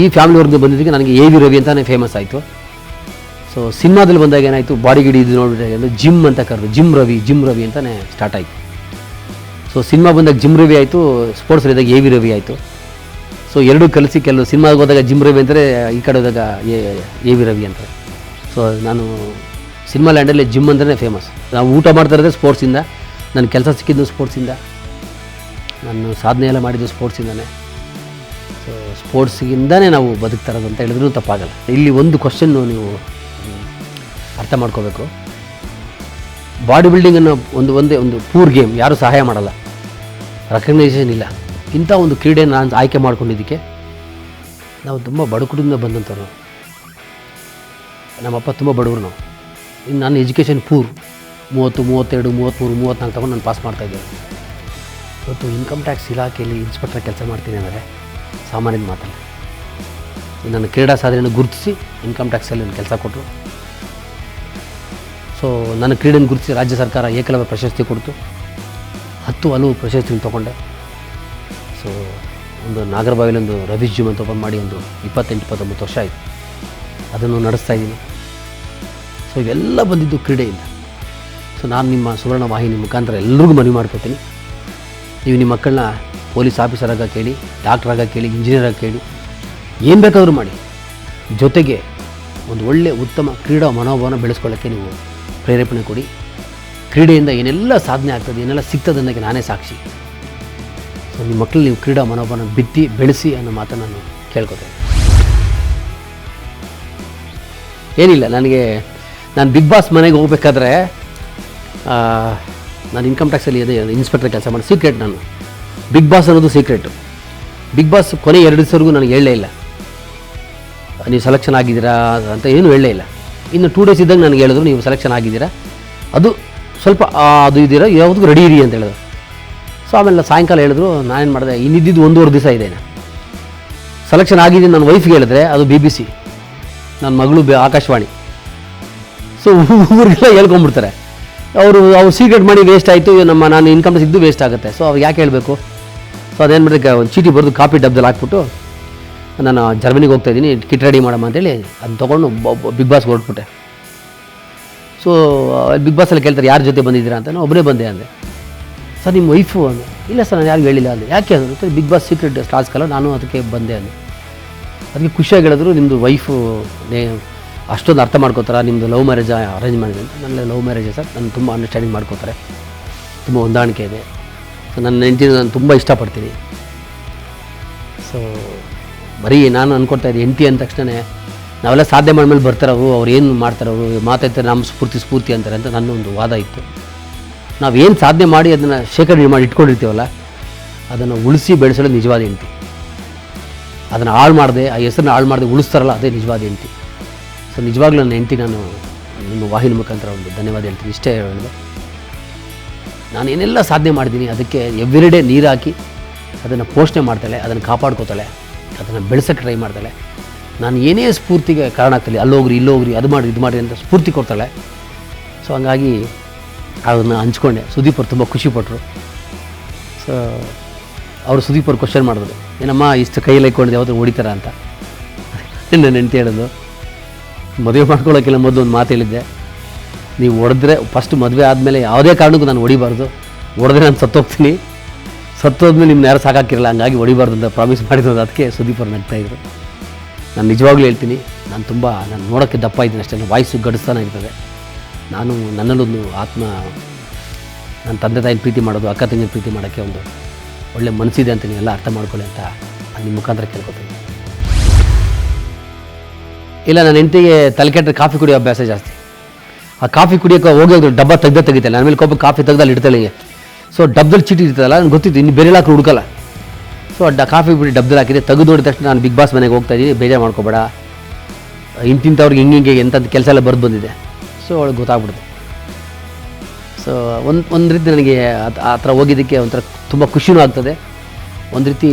ಈ ಫ್ಯಾಮಿಲಿವರೆಗೂ ಬಂದಿದ್ದಕ್ಕೆ ನನಗೆ AV ರವಿ ಅಂತಲೇ ಫೇಮಸ್ ಆಯಿತು. ಸೊ ಸಿನಿಮಾದಲ್ಲಿ ಬಂದಾಗ ಏನಾಯಿತು, ಬಾಡಿ ಗಿಡಿ ಇದು ನೋಡಿಬಿಟ್ಟು ಜಿಮ್ ಅಂತ ಕರೆದು ಜಿಮ್ ರವಿ ಅಂತಲೇ ಸ್ಟಾರ್ಟ್ ಆಯಿತು. ಸೊ ಸಿನಿಮಾ ಬಂದಾಗ ಜಿಮ್ ರವಿ ಆಯಿತು, ಸ್ಪೋರ್ಟ್ಸ್ ಇದ್ದಾಗ AV ರವಿ ಆಯಿತು. ಸೊ ಎರಡೂ ಕಲಿಸಿ, ಕೆಲವು ಸಿನಿಮಾಗೆ ಹೋದಾಗ ಜಿಮ್ ರವಿ ಅಂತಾರೆ, ಈ ಕಡೆ ಹೋದಾಗ AV ರವಿ ಅಂತಾರೆ. ಸೊ ನಾನು ಸಿನಿಮಾ ಲ್ಯಾಂಡಲ್ಲಿ ಜಿಮ್ ಅಂತಲೇ ಫೇಮಸ್. ನಾವು ಊಟ ಮಾಡ್ತಾ ಇರೋದೇ ಸ್ಪೋರ್ಟ್ಸಿಂದ, ನನ್ನ ಕೆಲಸ ಸಿಕ್ಕಿದ್ದು ಸ್ಪೋರ್ಟ್ಸಿಂದ, ನಾನು ಸಾಧನೆ ಎಲ್ಲ ಮಾಡಿದ್ದು ಸ್ಪೋರ್ಟ್ಸಿಂದನೇ. ಸೊ ಸ್ಪೋರ್ಟ್ಸಿಂದನೇ ನಾವು ಬದುಕ್ತಾ ಇರೋದು ಅಂತ ಹೇಳಿದ್ರೂ ತಪ್ಪಾಗಲ್ಲ. ಇಲ್ಲಿ ಒಂದು ಕ್ವಶನ್ನು ನೀವು ಅರ್ಥ ಮಾಡ್ಕೋಬೇಕು. ಬಾಡಿ ಬಿಲ್ಡಿಂಗ್ ಅನ್ನೋ ಒಂದು ಪೂರ್ ಗೇಮ್, ಯಾರೂ ಸಹಾಯ ಮಾಡಲ್ಲ, ರೆಕಗ್ನೈಸೇಷನ್ ಇಲ್ಲ. ಇಂಥ ಒಂದು ಕ್ರೀಡೆ ನಾನು ಆಯ್ಕೆ ಮಾಡ್ಕೊಂಡಿದ್ದಕ್ಕೆ ನಾವು ತುಂಬ ಬಡ ಕುಟುಂಬದಿಂದ ಬಂದಂಥವ್ರು. ನಮ್ಮಪ್ಪ ತುಂಬ ಬಡವರು ನಾವು. ಇನ್ನು ನನ್ನ ಎಜುಕೇಷನ್ ಪೂರ್ 30, 32, 33, 34 ತಗೊಂಡು ನಾನು ಪಾಸ್ ಮಾಡ್ತಾಯಿದ್ದೆ. ಇವತ್ತು ಇನ್ಕಮ್ ಟ್ಯಾಕ್ಸ್ ಇಲಾಖೆಯಲ್ಲಿ ಇನ್ಸ್ಪೆಕ್ಟರ್ ಕೆಲಸ ಮಾಡ್ತೀನಿ ಅಂದರೆ ಸಾಮಾನ್ಯದ ಮಾತಲ್ಲ. ನನ್ನ ಕ್ರೀಡಾ ಸಾಧನೆಯನ್ನು ಗುರುತಿಸಿ ಇನ್ಕಮ್ ಟ್ಯಾಕ್ಸಲ್ಲಿ ನನ್ನ ಕೆಲಸ ಕೊಟ್ಟರು. ಸೊ ನನ್ನ ಕ್ರೀಡೆಯನ್ನು ಗುರುತಿಸಿ ರಾಜ್ಯ ಸರ್ಕಾರ ಏಕಲವ್ಯ ಪ್ರಶಸ್ತಿ ಕೊಡ್ತು. 10 ಹಲವು ಪ್ರಶಸ್ತಿಯನ್ನು ತೊಗೊಂಡೆ. ಸೊ ಒಂದು ನಾಗರಬಾವಿಲಿ ಒಂದು ರವೀಶ್ ಜಿಮ್ ಅಂತ ಓಪನ್ ಮಾಡಿ ಒಂದು 28-29 ವರ್ಷ ಆಯಿತು. ಅದನ್ನು ನಡೆಸ್ತಾ ಇದ್ದೀನಿ. ಸೊ ಇವೆಲ್ಲ ಬಂದಿದ್ದು ಕ್ರೀಡೆಯಿಂದ. ಸೊ ಸೊ ನಾನು ನಿಮ್ಮ ಸುವರ್ಣ ವಾಹಿನಿ ಮುಖಾಂತರ ಎಲ್ರಿಗೂ ಮನವಿ ಮಾಡ್ಕೋತೀನಿ, ನೀವು ನಿಮ್ಮ ಮಕ್ಕಳನ್ನ ಪೊಲೀಸ್ ಆಫೀಸರಾಗ ಕೇಳಿ, ಡಾಕ್ಟ್ರಾಗ ಕೇಳಿ, ಇಂಜಿನಿಯರಾಗಿ ಕೇಳಿ, ಏನು ಬೇಕಾದರೂ ಮಾಡಿ, ಜೊತೆಗೆ ಒಂದು ಒಳ್ಳೆಯ ಉತ್ತಮ ಕ್ರೀಡಾ ಮನೋಭಾವನ ಬೆಳೆಸ್ಕೊಳ್ಳೋಕ್ಕೆ ನೀವು ಪ್ರೇರೇಪಣೆ ಕೊಡಿ. ಕ್ರೀಡೆಯಿಂದ ಏನೆಲ್ಲ ಸಾಧನೆ ಆಗ್ತದೆ, ಏನೆಲ್ಲ ಸಿಗ್ತದೆ ಅನ್ನೋಕ್ಕೆ ನಾನೇ ಸಾಕ್ಷಿ. ಸೊ ನಿಮ್ಮ ಮಕ್ಕಳು ನೀವು ಕ್ರೀಡಾ ಮನೋಭಾವನ ಬಿತ್ತಿ ಬೆಳೆಸಿ ಅನ್ನೋ ಮಾತನ್ನು ನಾನು ಕೇಳ್ಕೊತೇನೆ. ಏನಿಲ್ಲ, ನಾನು ಬಿಗ್ ಬಾಸ್ ಮನೆಗೆ ಹೋಗ್ಬೇಕಾದ್ರೆ ನಾನು ಇನ್ಕಮ್ ಟ್ಯಾಕ್ಸಲ್ಲಿ ಅದೇ ಇನ್ಸ್ಪೆಕ್ಟರ್ ಕೆಲಸ ಮಾಡಿ ಸೀಕ್ರೆಟ್, ನಾನು ಬಿಗ್ ಬಾಸ್ ಅನ್ನೋದು ಸೀಕ್ರೆಟು. ಬಿಗ್ ಬಾಸ್ ಕೊನೆ 2 ದಿವಸವರೆಗೂ ನನಗೆ ಹೇಳಲೇ ಇಲ್ಲ, ನೀವು ಸೆಲೆಕ್ಷನ್ ಆಗಿದ್ದೀರಾ ಅಂತ ಏನು ಹೇಳಲೇ ಇಲ್ಲ. ಇನ್ನು 2 ಡೇಸ್ ಇದ್ದಂಗೆ ನನಗೆ ಹೇಳಿದ್ರು, ನೀವು ಸೆಲೆಕ್ಷನ್ ಆಗಿದ್ದೀರಾ, ಅದು ಸ್ವಲ್ಪ ಅದು ಇದ್ದೀರಾ, ಯಾವುದಕ್ಕೂ ರೆಡಿ ಇರಿ ಅಂತ ಹೇಳಿದ್ರು. ಸೊ ಆಮೇಲೆ ಸಾಯಂಕಾಲ ಹೇಳಿದ್ರು, ನಾನೇನು ಮಾಡಿದೆ, ಇನ್ನಿದ್ದು 1.5 ದಿವಸ ಇದೆ, ಸೆಲೆಕ್ಷನ್ ಆಗಿದ್ದೀನಿ ನನ್ನ ವೈಫ್ಗೆ ಹೇಳಿದ್ರೆ ಅದು BBC, ನನ್ನ ಮಗಳು ಆಕಾಶವಾಣಿ. ಸೊ ಊರಿಗೆಲ್ಲ ಹೇಳ್ಕೊಂಬಿಡ್ತಾರೆ, ಅವರು ಸೀಕ್ರೆಟ್ ಮಾಡಿ ವೇಸ್ಟ್ ಆಯಿತು, ನಾನು ಇನ್ಕಮ್ ಟ್ಯಾಕ್ಸ್ ಇದ್ದು ವೇಸ್ಟ್ ಆಗುತ್ತೆ. ಸೊ ಅವ್ರು ಯಾಕೆ ಹೇಳಬೇಕು? ಸೊ ಅದೇನು ಮಾಡಿದ್ರೆ ಒಂದು ಚೀಟಿ ಬರೆದು ಕಾಪಿ ಡಬ್ದಲ್ಲಿ ಹಾಕ್ಬಿಟ್ಟು ನಾನು ಜರ್ಮನಿಗೆ ಹೋಗ್ತಾಯಿದ್ದೀನಿ, ಕಿಟ್ ರೆಡಿ ಮಾಡಮ್ಮ ಅಂತೇಳಿ ಅದನ್ನ ತೊಗೊಂಡು ಬಿಗ್ ಬಾಸ್ಗೆ ಹೊರಟ್ಬಿಟ್ಟೆ. ಸೊ ಬಿಗ್ ಬಾಸಲ್ಲಿ ಕೇಳ್ತಾರೆ ಯಾರ ಜೊತೆ ಬಂದಿದ್ದೀರಾ ಅಂತ, ನಾನು ಒಬ್ಬರೇ ಬಂದೆ ಅಂದೆ. ಸರ್ ನಿಮ್ಮ ವೈಫು ಅಂದೆ. ಇಲ್ಲ ಸರ್ ನಾನು ಯಾರಿಗೂ ಹೇಳಿಲ್ಲ ಅಂದೆ. ಯಾಕೆ ಅಂದ್ರೆ ಬಿಗ್ ಬಾಸ್ ಸೀಕ್ರೆಟ್ ಟಾಸ್ಕ್ ಅಲ್ಲ, ನಾನು ಅದಕ್ಕೆ ಬಂದೆ ಅಂದೆ. ಅದಕ್ಕೆ ಖುಷಿಯಾಗಿ ಹೇಳಿದ್ರು, ನಿಮ್ಮದು ವೈಫು ಅಷ್ಟೊಂದು ಅರ್ಥ ಮಾಡ್ಕೋತಾರೆ, ನಿಮ್ಮದು ಲವ್ ಮ್ಯಾರೇಜ್ ಅರೇಂಜ್ ಮಾಡಿದೆ ಅಂತ. ನನ್ನ ಲವ್ ಮ್ಯಾರೇಜ್ ಸರ್, ನಾನು ತುಂಬ ಅಂಡರ್ಸ್ಟ್ಯಾಂಡಿಂಗ್ ಮಾಡ್ಕೋತಾರೆ, ತುಂಬ ಹೊಂದಾಣಿಕೆ ಇದೆ. ಸೊ ನನ್ನ ಹೆಂಡತಿನ ನಾನು ತುಂಬ ಇಷ್ಟಪಡ್ತೀನಿ. ಸೊ ಬರೀ ನಾನು ಅಂದ್ಕೊಳ್ತಾ ಇದ್ದೆ, ಹೆಂಡತಿ ಅಂದ ತಕ್ಷಣ ನಾವೆಲ್ಲ ಸಾಧನೆ ಮಾಡಿದ್ಮೇಲೆ ಬರ್ತಾರೆ ಅವ್ರು ಏನು ಮಾಡ್ತಾರೆ, ಅವರು ಮಾತಾಡ್ತಾರೆ ನಮ್ಮ ಸ್ಫೂರ್ತಿ ಅಂತಾರೆ ಅಂತ ನನ್ನ ಒಂದು ವಾದ ಇತ್ತು. ನಾವೇನು ಸಾಧನೆ ಮಾಡಿ ಅದನ್ನು ಶೇಖರಣೆ ಮಾಡಿ ಇಟ್ಕೊಂಡಿರ್ತೀವಲ್ಲ, ಅದನ್ನು ಉಳಿಸಿ ಬೆಳೆಸಲು ನಿಜವಾದ ಹೆಂಡತಿ. ಅದನ್ನು ಹಾಳು ಮಾಡಿದೆ, ಆ ಹೆಸರನ್ನ ಹಾಳು ಮಾಡಿದೆ ಉಳಿಸ್ತಾರಲ್ಲ, ಅದೇ ನಿಜವಾದ ಹೆಂಡತಿ. ಸೊ ನಿಜವಾಗ್ಲೂ ನನ್ನ ಹೆಂಡತಿ ನಾನು ನಿಮ್ಮ ವಾಹಿನಿ ಮುಖಾಂತರ ಒಂದು ಧನ್ಯವಾದ ಹೇಳ್ತೀನಿ. ಇಷ್ಟೇ ಹೇಳಿದೆ, ನಾನು ಏನೆಲ್ಲ ಸಾಧನೆ ಮಾಡಿದ್ದೀನಿ ಅದಕ್ಕೆ ಎವ್ರಿಡೇ ನೀರು ಹಾಕಿ ಅದನ್ನು ಪೋಷಣೆ ಮಾಡ್ತಾಳೆ, ಅದನ್ನು ಕಾಪಾಡ್ಕೋತಾಳೆ, ಅದನ್ನು ಬೆಳೆಸೋಕ್ಕೆ ಟ್ರೈ ಮಾಡ್ತಾಳೆ. ನಾನು ಏನೇ ಸ್ಫೂರ್ತಿಗೆ ಕಾರಣ ಆಗ್ತಾಳೆ, ಅಲ್ಲೋಗ್ರಿ ಇಲ್ಲೋಗ್ರಿ ಅದು ಮಾಡಿ ಇದು ಮಾಡಿ ಅಂತ ಸ್ಫೂರ್ತಿ ಕೊಡ್ತಾಳೆ. ಸೊ ಹಂಗಾಗಿ ಅದನ್ನು ಹಂಚ್ಕೊಂಡೆ. ಸುದೀಪ್ ಅವ್ರು ತುಂಬ ಖುಷಿಪಟ್ಟರು. ಸೊ ಅವರು ಸುದೀಪ್ ಅವ್ರು ಕ್ವಶನ್ ಮಾಡಿದ್ರು, ಏನಮ್ಮ ಇಷ್ಟು ಕೈಯಲ್ಲಿ ಇಟ್ಕೊಂಡಿದ್ದೆ ಯಾವತ್ತೂ ಹೊಡಿತಾರ ಅಂತ. ನನ್ನ ಹೆಂಡತಿ ಹೇಳೋದು, ಮದುವೆ ಮಾಡ್ಕೊಳ್ಳೋಕ್ಕಿಲ್ಲ ಮೊದಲು ಒಂದು ಮಾತು ಹೇಳಿದ್ದೆ, ನೀವು ಹೊಡೆದ್ರೆ ಫಸ್ಟ್ ಮದುವೆ ಆದಮೇಲೆ ಯಾವುದೇ ಕಾರಣಕ್ಕೂ ನಾನು ಹೊಡಿಬಾರ್ದು, ಹೊಡೆದ್ರೆ ನಾನು ಸತ್ತೋಗ್ತೀನಿ, ಸತ್ತೋದ್ಮೇಲೆ ನಿಮ್ಮನ್ನ ಯಾರು ಸಾಕಾಕಿರಲ್ಲ, ಹಂಗಾಗಿ ಹೊಡಿಬಾರ್ದು ಅಂತ ಪ್ರಾಮಿಸ್ ಮಾಡಿದ್ರು. ಅದಕ್ಕೆ ಸುದೀಪ್ ಅವ್ರು ನಗ್ತಾಯಿದ್ರು. ನಾನು ನಿಜವಾಗ್ಲೂ ಹೇಳ್ತೀನಿ, ನಾನು ನೋಡೋಕ್ಕೆ ದಪ್ಪ ಇದ್ದೀನಿ ಅಷ್ಟೇ, ನನ್ನ ವಾಯ್ಸು ಗಡಿಸ್ತಾನೆ ಇರ್ತದೆ. ನಾನು ನನ್ನಲ್ಲೊಂದು ನನ್ನ ತಂದೆ ತಾಯಿನ ಪ್ರೀತಿ ಮಾಡೋದು, ಅಕ್ಕ ತಂಗಿನ ಪ್ರೀತಿ ಮಾಡೋಕ್ಕೆ ಒಂದು ಒಳ್ಳೆ ಮನಸ್ಸಿದೆ ಅಂತ ನೀವೆಲ್ಲ ಅರ್ಥ ಮಾಡ್ಕೊಳ್ಳಿ ಅಂತ ನಿಮ್ಮ ಮುಖಾಂತರ ಕೇಳ್ಕೊತೀನಿ. ಇಲ್ಲ, ನನ್ನ ಹೆಂಡತಿಗೆ ತಲೆ ಕೆಟ್ಟರೆ ಕಾಫಿ ಕುಡಿಯೋ ಅಭ್ಯಾಸ ಜಾಸ್ತಿ. ಆ ಕಾಫಿ ಕುಡಿಯೋಕೆ ಹೋಗಿ ಡಬ್ಬ ತೆಗಿತಾಳೆ, ನನ್ನ ಮೇಲೆ ಕೊಬ್ಬ ಕಾಫಿ ತೆಗ್ದಲ್ಲಿ ಇಡ್ತಾಳೆ. ಸೊ ಡಬ್ಬದಲ್ಲಿ ಚೀಟಿ ಇರ್ತದಲ್ಲ, ನನಗೆ ಗೊತ್ತಿತ್ತು ಇನ್ನು ಬೇರೆ ಹಾಕಿ ಹುಡುಕಲ್ಲ. ಸೊ ಕಾಫಿ ಬಿಡಿ ಡಬ್ಬದಲ್ಲಿ ಹಾಕಿದೆ, ತೆಗೆದು ನೋಡಿದ ತಕ್ಷಣ ನಾನು ಬಿಗ್ ಬಾಸ್ ಮನೆಗೆ ಹೋಗ್ತಾ ಇದ್ದೀನಿ, ಬೇಜಾರು ಮಾಡ್ಕೊಬೇಡ, ಇಂತಿಂಥವ್ರಿಗೆ ಹಿಂಗೆ ಎಂಥದ್ದು ಕೆಲಸ ಎಲ್ಲ ಬರೆದು ಬಂದಿದೆ. ಸೊ ಅವಳಿಗೆ ಗೊತ್ತಾಗ್ಬಿಡುತ್ತೆ. ಸೊ ಒಂದು ರೀತಿ ನನಗೆ ಆ ಥರ ಹೋಗಿದ್ದಕ್ಕೆ ಒಂಥರ ತುಂಬ ಖುಷಿನೂ ಆಗ್ತದೆ. ಒಂದು ರೀತಿ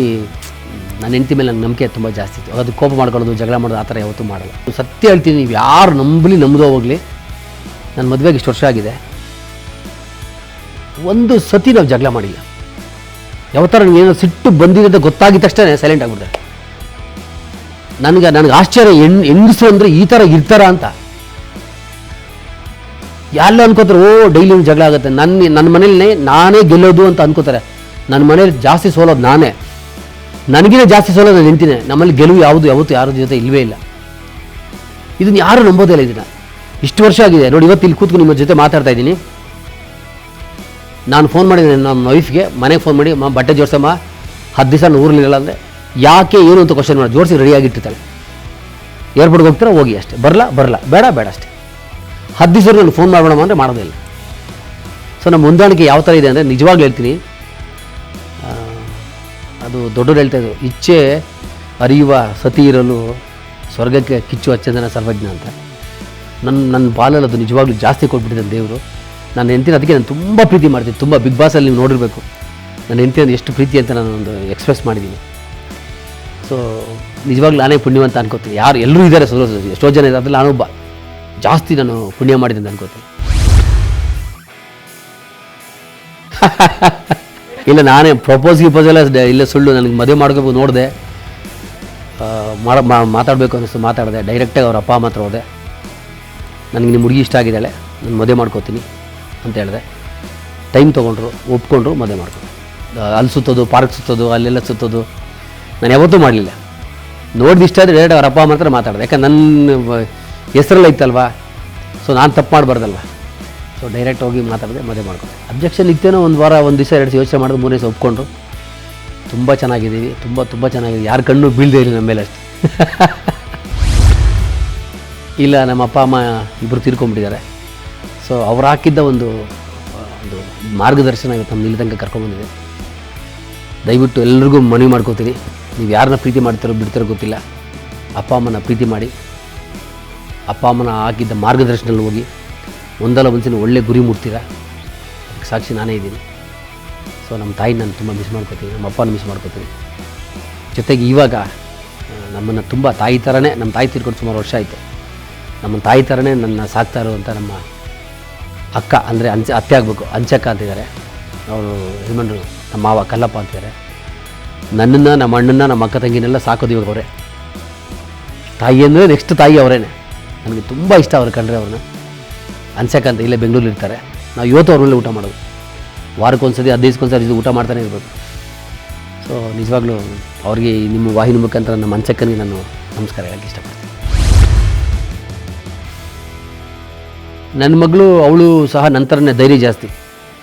ನನ್ನ ಹೆಂಡತಿ ಮೇಲೆ ನನಗೆ ನಂಬಿಕೆ ತುಂಬ ಜಾಸ್ತಿ ಇತ್ತು. ಅದು ಕೋಪ ಮಾಡ್ಕೊಳ್ಳೋದು, ಜಗಳ ಮಾಡೋದು ಆ ಥರ ಯಾವತ್ತೂ ಮಾಡಲ್ಲ. ಸತ್ಯ ಹೇಳ್ತೀನಿ, ನೀವು ಯಾರು ನಂಬದೋ ಹೋಗಲಿ, ನನ್ನ ಮದುವೆಗೆ ಇಷ್ಟು ವರ್ಷ ಆಗಿದೆ, ಒಂದು ಸತಿ ನಾವು ಜಗಳ ಮಾಡಿಲ್ಲ. ಯಾವತ್ತಾರ ನನಗೇನೋ ಸಿಟ್ಟು ಬಂದಿದೆ ಅಂತ ಗೊತ್ತಾಗಿದ ತಕ್ಷಣ ಸೈಲೆಂಟ್ ಆಗಿಬಿಡ್ತಾರೆ. ನನಗೆ ಆಶ್ಚರ್ಯ, ಹೆಂಗಸರು ಅಂದರೆ ಈ ಥರ ಇರ್ತಾರ ಅಂತ. ಎಲ್ಲ ಅನ್ಕೋತಾರೆ, ಡೈಲಿ ಜಗಳ ಆಗುತ್ತೆ, ನನ್ನ ಮನೇಲಿ ನಾನೇ ಗೆಲ್ಲೋದು ಅಂತ ಅನ್ಕೋತಾರೆ. ನನ್ನ ಮನೇಲಿ ಜಾಸ್ತಿ ಸೋಲೋದು ನಾನೇ, ನನಗಿನೇ ಜಾಸ್ತಿ ಸೋಲೋದು ನಾನು ನಿಂತೀನಿ. ನಮ್ಮಲ್ಲಿ ಗೆಲುವು ಯಾವತ್ತೂ ಯಾರ ಜೊತೆ ಇಲ್ಲವೇ ಇಲ್ಲ. ಇದನ್ನು ಯಾರು ನಂಬೋದೇ ಇಲ್ಲ. ಇದನ್ನು ಇಷ್ಟು ವರ್ಷ ಆಗಿದೆ ನೋಡಿ, ಇವತ್ತು ಇಲ್ಲಿ ಕೂತ್ಕೊಂಡು ನಿಮ್ಮ ಜೊತೆ ಮಾತಾಡ್ತಾ ಇದ್ದೀನಿ. ನಾನು ಫೋನ್ ಮಾಡಿದ್ದೀನಿ ನಮ್ಮ ವೈಫ್ಗೆ, ಮನೆಗೆ ಫೋನ್ ಮಾಡಿ, ಬಟ್ಟೆ ಜೋಡಿಸಮ್ಮ 10 ದಿವಸ ನಾನು ಊರಲ್ಲಿರಲ್ಲ ಅಂದರೆ, ಯಾಕೆ ಏನು ಅಂತ ಕ್ವಶನ್ ಮಾಡಿ ಜೋಡಿಸಿ ರೆಡಿಯಾಗಿಟ್ಟಿರ್ತಾಳೆ. ಏರ್ಪೋರ್ಟ್ಗೆ ಹೋಗ್ತಾರೆ, ಹೋಗಿ ಅಷ್ಟೇ, ಬರಲ್ಲ ಬೇಡ ಅಷ್ಟೇ. 10 ದಿವಸ ನಾನು ಫೋನ್ ಮಾಡೋಣ ಅಂದರೆ ಮಾಡೋದೇ ಇಲ್ಲ. ಸೊ ನಮ್ಮ ಹೊಂದಾಣಿಕೆ ಯಾವ ಥರ ಇದೆ ಅಂದರೆ, ನಿಜವಾಗ್ಲೂ ಹೇಳ್ತೀನಿ, ಅದು ದೊಡ್ಡವರು ಹೇಳ್ತಾ ಇದ್ರು, ಇಚ್ಛೆ ಅರಿಯುವ ಸತಿ ಇರಲು ಸ್ವರ್ಗಕ್ಕೆ ಕಿಚ್ಚು ಹಚ್ಚಂದನ ಸರ್ವಜ್ಞ ಅಂತ. ನನ್ನ ಬಾಲಲ್ಲಿ ಅದು ನಿಜವಾಗ್ಲೂ ಜಾಸ್ತಿ ಕೊಟ್ಬಿಟ್ಟಿದೆ ದೇವರು. ನನ್ನ ಹೆಂಡತಿನ ಅದಕ್ಕೆ ನಾನು ತುಂಬ ಪ್ರೀತಿ ಮಾಡ್ತೀನಿ. ತುಂಬ ಬಿಗ್ ಬಾಸಲ್ಲಿ ನೀವು ನೋಡಿರಬೇಕು ನನ್ನ ಹೆಂಡತಿ ಅಂದ್ರೆ ಎಷ್ಟು ಪ್ರೀತಿ ಅಂತ ನಾನು ಒಂದು ಎಕ್ಸ್ಪ್ರೆಸ್ ಮಾಡಿದ್ದೀನಿ. ಸೊ ನಿಜವಾಗ್ಲೂ ನಾನೇ ಪುಣ್ಯವಂತ ಅನ್ಕೋತೀನಿ. ಎಲ್ಲರೂ ಇದ್ದಾರೆ, ಎಷ್ಟೋ ಜನ ಇದ್ದಾರೆ, ಅದ್ರಲ್ಲಿ ನಾನೊಬ್ಬ ಜಾಸ್ತಿ ನಾನು ಪುಣ್ಯ ಮಾಡಿದ್ದೀನಿ ಅನ್ಕೋತೀನಿ. ಇಲ್ಲ, ನಾನೇ ಪ್ರಪೋಸ್ ಎಲ್ಲ ಇಲ್ಲ, ಸುಳ್ಳು. ನನಗೆ ಮದುವೆ ಮಾಡ್ಕೋಬೇಕು ನೋಡಿದೆ, ಮಾತಾಡಬೇಕು ಅನ್ನಿಸ್ತು, ಮಾತಾಡಿದೆ. ಡೈರೆಕ್ಟಾಗಿ ಅವ್ರ ಅಪ್ಪ ಅಮ್ಮ ಹತ್ರ ಹೋದೆ, ನನಗೆ ನಿಮ್ಮ ಹುಡುಗಿ ಇಷ್ಟ ಆಗಿದ್ದಾಳೆ, ನಾನು ಮದುವೆ ಮಾಡ್ಕೋತೀನಿ, ಅಂತ ಹೇಳಿದೆ. ಟೈಮ್ ತೊಗೊಂಡ್ರು, ಒಪ್ಕೊಂಡ್ರು, ಮದುವೆ ಮಾಡ್ಕೊಂಡ್ರು. ಅಲ್ಲಿ ಸುತ್ತೋದು, ಪಾರ್ಕ್ ಸುತ್ತೋದು, ಅಲ್ಲೆಲ್ಲ ಸುತ್ತೋದು ನಾನು ಯಾವತ್ತೂ ಮಾಡಲಿಲ್ಲ. ನೋಡಿದ ಇಷ್ಟ ಆದರೆ ಡೈರೆಕ್ಟ್ ಅವ್ರ ಅಪ್ಪ ಅಮ್ಮ ಹತ್ರ ಮಾತಾಡಿದೆ. ಯಾಕಂದ್ರೆ ನನ್ನ ಹೆಸರೆಲ್ಲ ಇತ್ತಲ್ವ, ಸೊ ನಾನು ತಪ್ಪು ಮಾಡಬಾರ್ದಲ್ವ. ಸೊ ಡೈರೆಕ್ಟ್ ಹೋಗಿ ಮಾತಾಡಿದೆ, ಮದುವೆ ಮಾಡ್ಕೊಂಡೆ. ಅಬ್ಜೆಕ್ಷನ್ ಇತ್ತೇನೋ ಒಂದು ವಾರ, ಒಂದು ದಿವಸ, 2 ದಿವಸ ಯೋಚನೆ ಮಾಡಿದ್ರು, 3 ದಿವಸ ಒಪ್ಕೊಂಡ್ರು. ತುಂಬ ಚೆನ್ನಾಗಿದ್ದೀವಿ, ತುಂಬ ಚೆನ್ನಾಗಿದೆ. ಯಾರ ಕಣ್ಣು ಬೀಳದೇ ಇಲ್ಲ ನಮ್ಮ ಮೇಲೆ ಅಷ್ಟೆ. ಇಲ್ಲ, ನಮ್ಮ ಅಪ್ಪ ಅಮ್ಮ ಇಬ್ಬರು ತೀರ್ಕೊಂಡ್ಬಿಟ್ಟಿದ್ದಾರೆ. ಸೊ ಅವ್ರು ಹಾಕಿದ್ದ ಒಂದು ಮಾರ್ಗದರ್ಶನ ಇವತ್ತು ನಮ್ಮ ಇಲ್ಲಿ ತನಕ ಕರ್ಕೊಂಡ್ಬಂದಿದೆ. ದಯವಿಟ್ಟು ಎಲ್ರಿಗೂ ಮನವಿ ಮಾಡ್ಕೋತೀನಿ, ನೀವು ಯಾರನ್ನ ಪ್ರೀತಿ ಮಾಡ್ತಾರೋ ಬಿಡ್ತಾರೋ ಗೊತ್ತಿಲ್ಲ, ಅಪ್ಪ ಅಮ್ಮನ ಪ್ರೀತಿ ಮಾಡಿ, ಅಪ್ಪ ಅಮ್ಮನ ಹಾಕಿದ್ದ ಮಾರ್ಗದರ್ಶನದಲ್ಲಿ ಹೋಗಿ ಒಂದಲ್ಲ ಒಂದ್ಸಲ ಒಳ್ಳೆ ಗುರಿ ಮುಟ್ತೀರಾ. ಅದಕ್ಕೆ ಸಾಕ್ಷಿ ನಾನೇ ಇದ್ದೀನಿ. ಸೊ ನಮ್ಮ ತಾಯಿ ನಾನು ತುಂಬ ಮಿಸ್ ಮಾಡ್ಕೋತೀನಿ, ನಮ್ಮ ಅಪ್ಪನ ಮಿಸ್ ಮಾಡ್ಕೋತೀನಿ. ಜೊತೆಗೆ ಇವಾಗ ನಮ್ಮನ್ನು ತುಂಬ ತಾಯಿ ಥರನೇ, ನಮ್ಮ ತಾಯಿ ತೀರ್ಕೊಂಡು ಸುಮಾರು ವರ್ಷ ಆಯಿತು. ನಮ್ಮ ತಾಯಿ ಥರನೇ ನನ್ನ ಸಾಕ್ತಾ ಇರುವಂಥ ನಮ್ಮ ಅಕ್ಕ, ಅಂದರೆ ಅತ್ತೆ ಆಗಬೇಕು, ಅಂಚಕ್ಕ ಅಂತಿದ್ದಾರೆ. ಅವರು ಯಜಮಾನ್ರು ನಮ್ಮ ಮಾವ ಕಲ್ಲಪ್ಪ ಅಂತಿದ್ದಾರೆ. ನನ್ನನ್ನು, ನಮ್ಮ ಅಣ್ಣನ, ನಮ್ಮ ಅಕ್ಕ ತಂಗಿನೆಲ್ಲ ಸಾಕೋದು ಇವಾಗ ಅವರೇ. ತಾಯಿ ಅಂದರೆ ನೆಕ್ಸ್ಟ್ ತಾಯಿ ಅವರೇನೆ. ನನಗೆ ತುಂಬ ಇಷ್ಟ ಅವ್ರು ಕಂಡ್ರೆ ಅವ್ರನ್ನ. ಅಂಚಕ್ಕ ಅಂತ ಇಲ್ಲೇ ಬೆಂಗಳೂರಲ್ಲಿ ಇರ್ತಾರೆ. ನಾವು ಇವತ್ತು ಅವ್ರ ಮೇಲೆ ಊಟ ಮಾಡೋದು. ವಾರಕ್ಕೊಂದ್ಸತಿ, 15 ದಿವಸಕ್ಕೊಂದ್ಸರಿ ಊಟ ಮಾಡ್ತಾನೆ ಇರ್ಬೋದು. ಸೊ ನಿಜವಾಗ್ಲೂ ಅವ್ರಿಗೆ ನಿಮ್ಮ ವಾಹಿನಿ ಮುಖಾಂತರ ನಮ್ಮ ಅಂಚಕ್ಕನಿಗೆ ನಾನು ನಮಸ್ಕಾರ ಹೇಳೋಕ್ಕೆ ಇಷ್ಟಪಡ್ತೀನಿ. ನನ್ನ ಮಗಳು, ಅವಳು ಸಹ ನಂತರನೇ ಧೈರ್ಯ ಜಾಸ್ತಿ.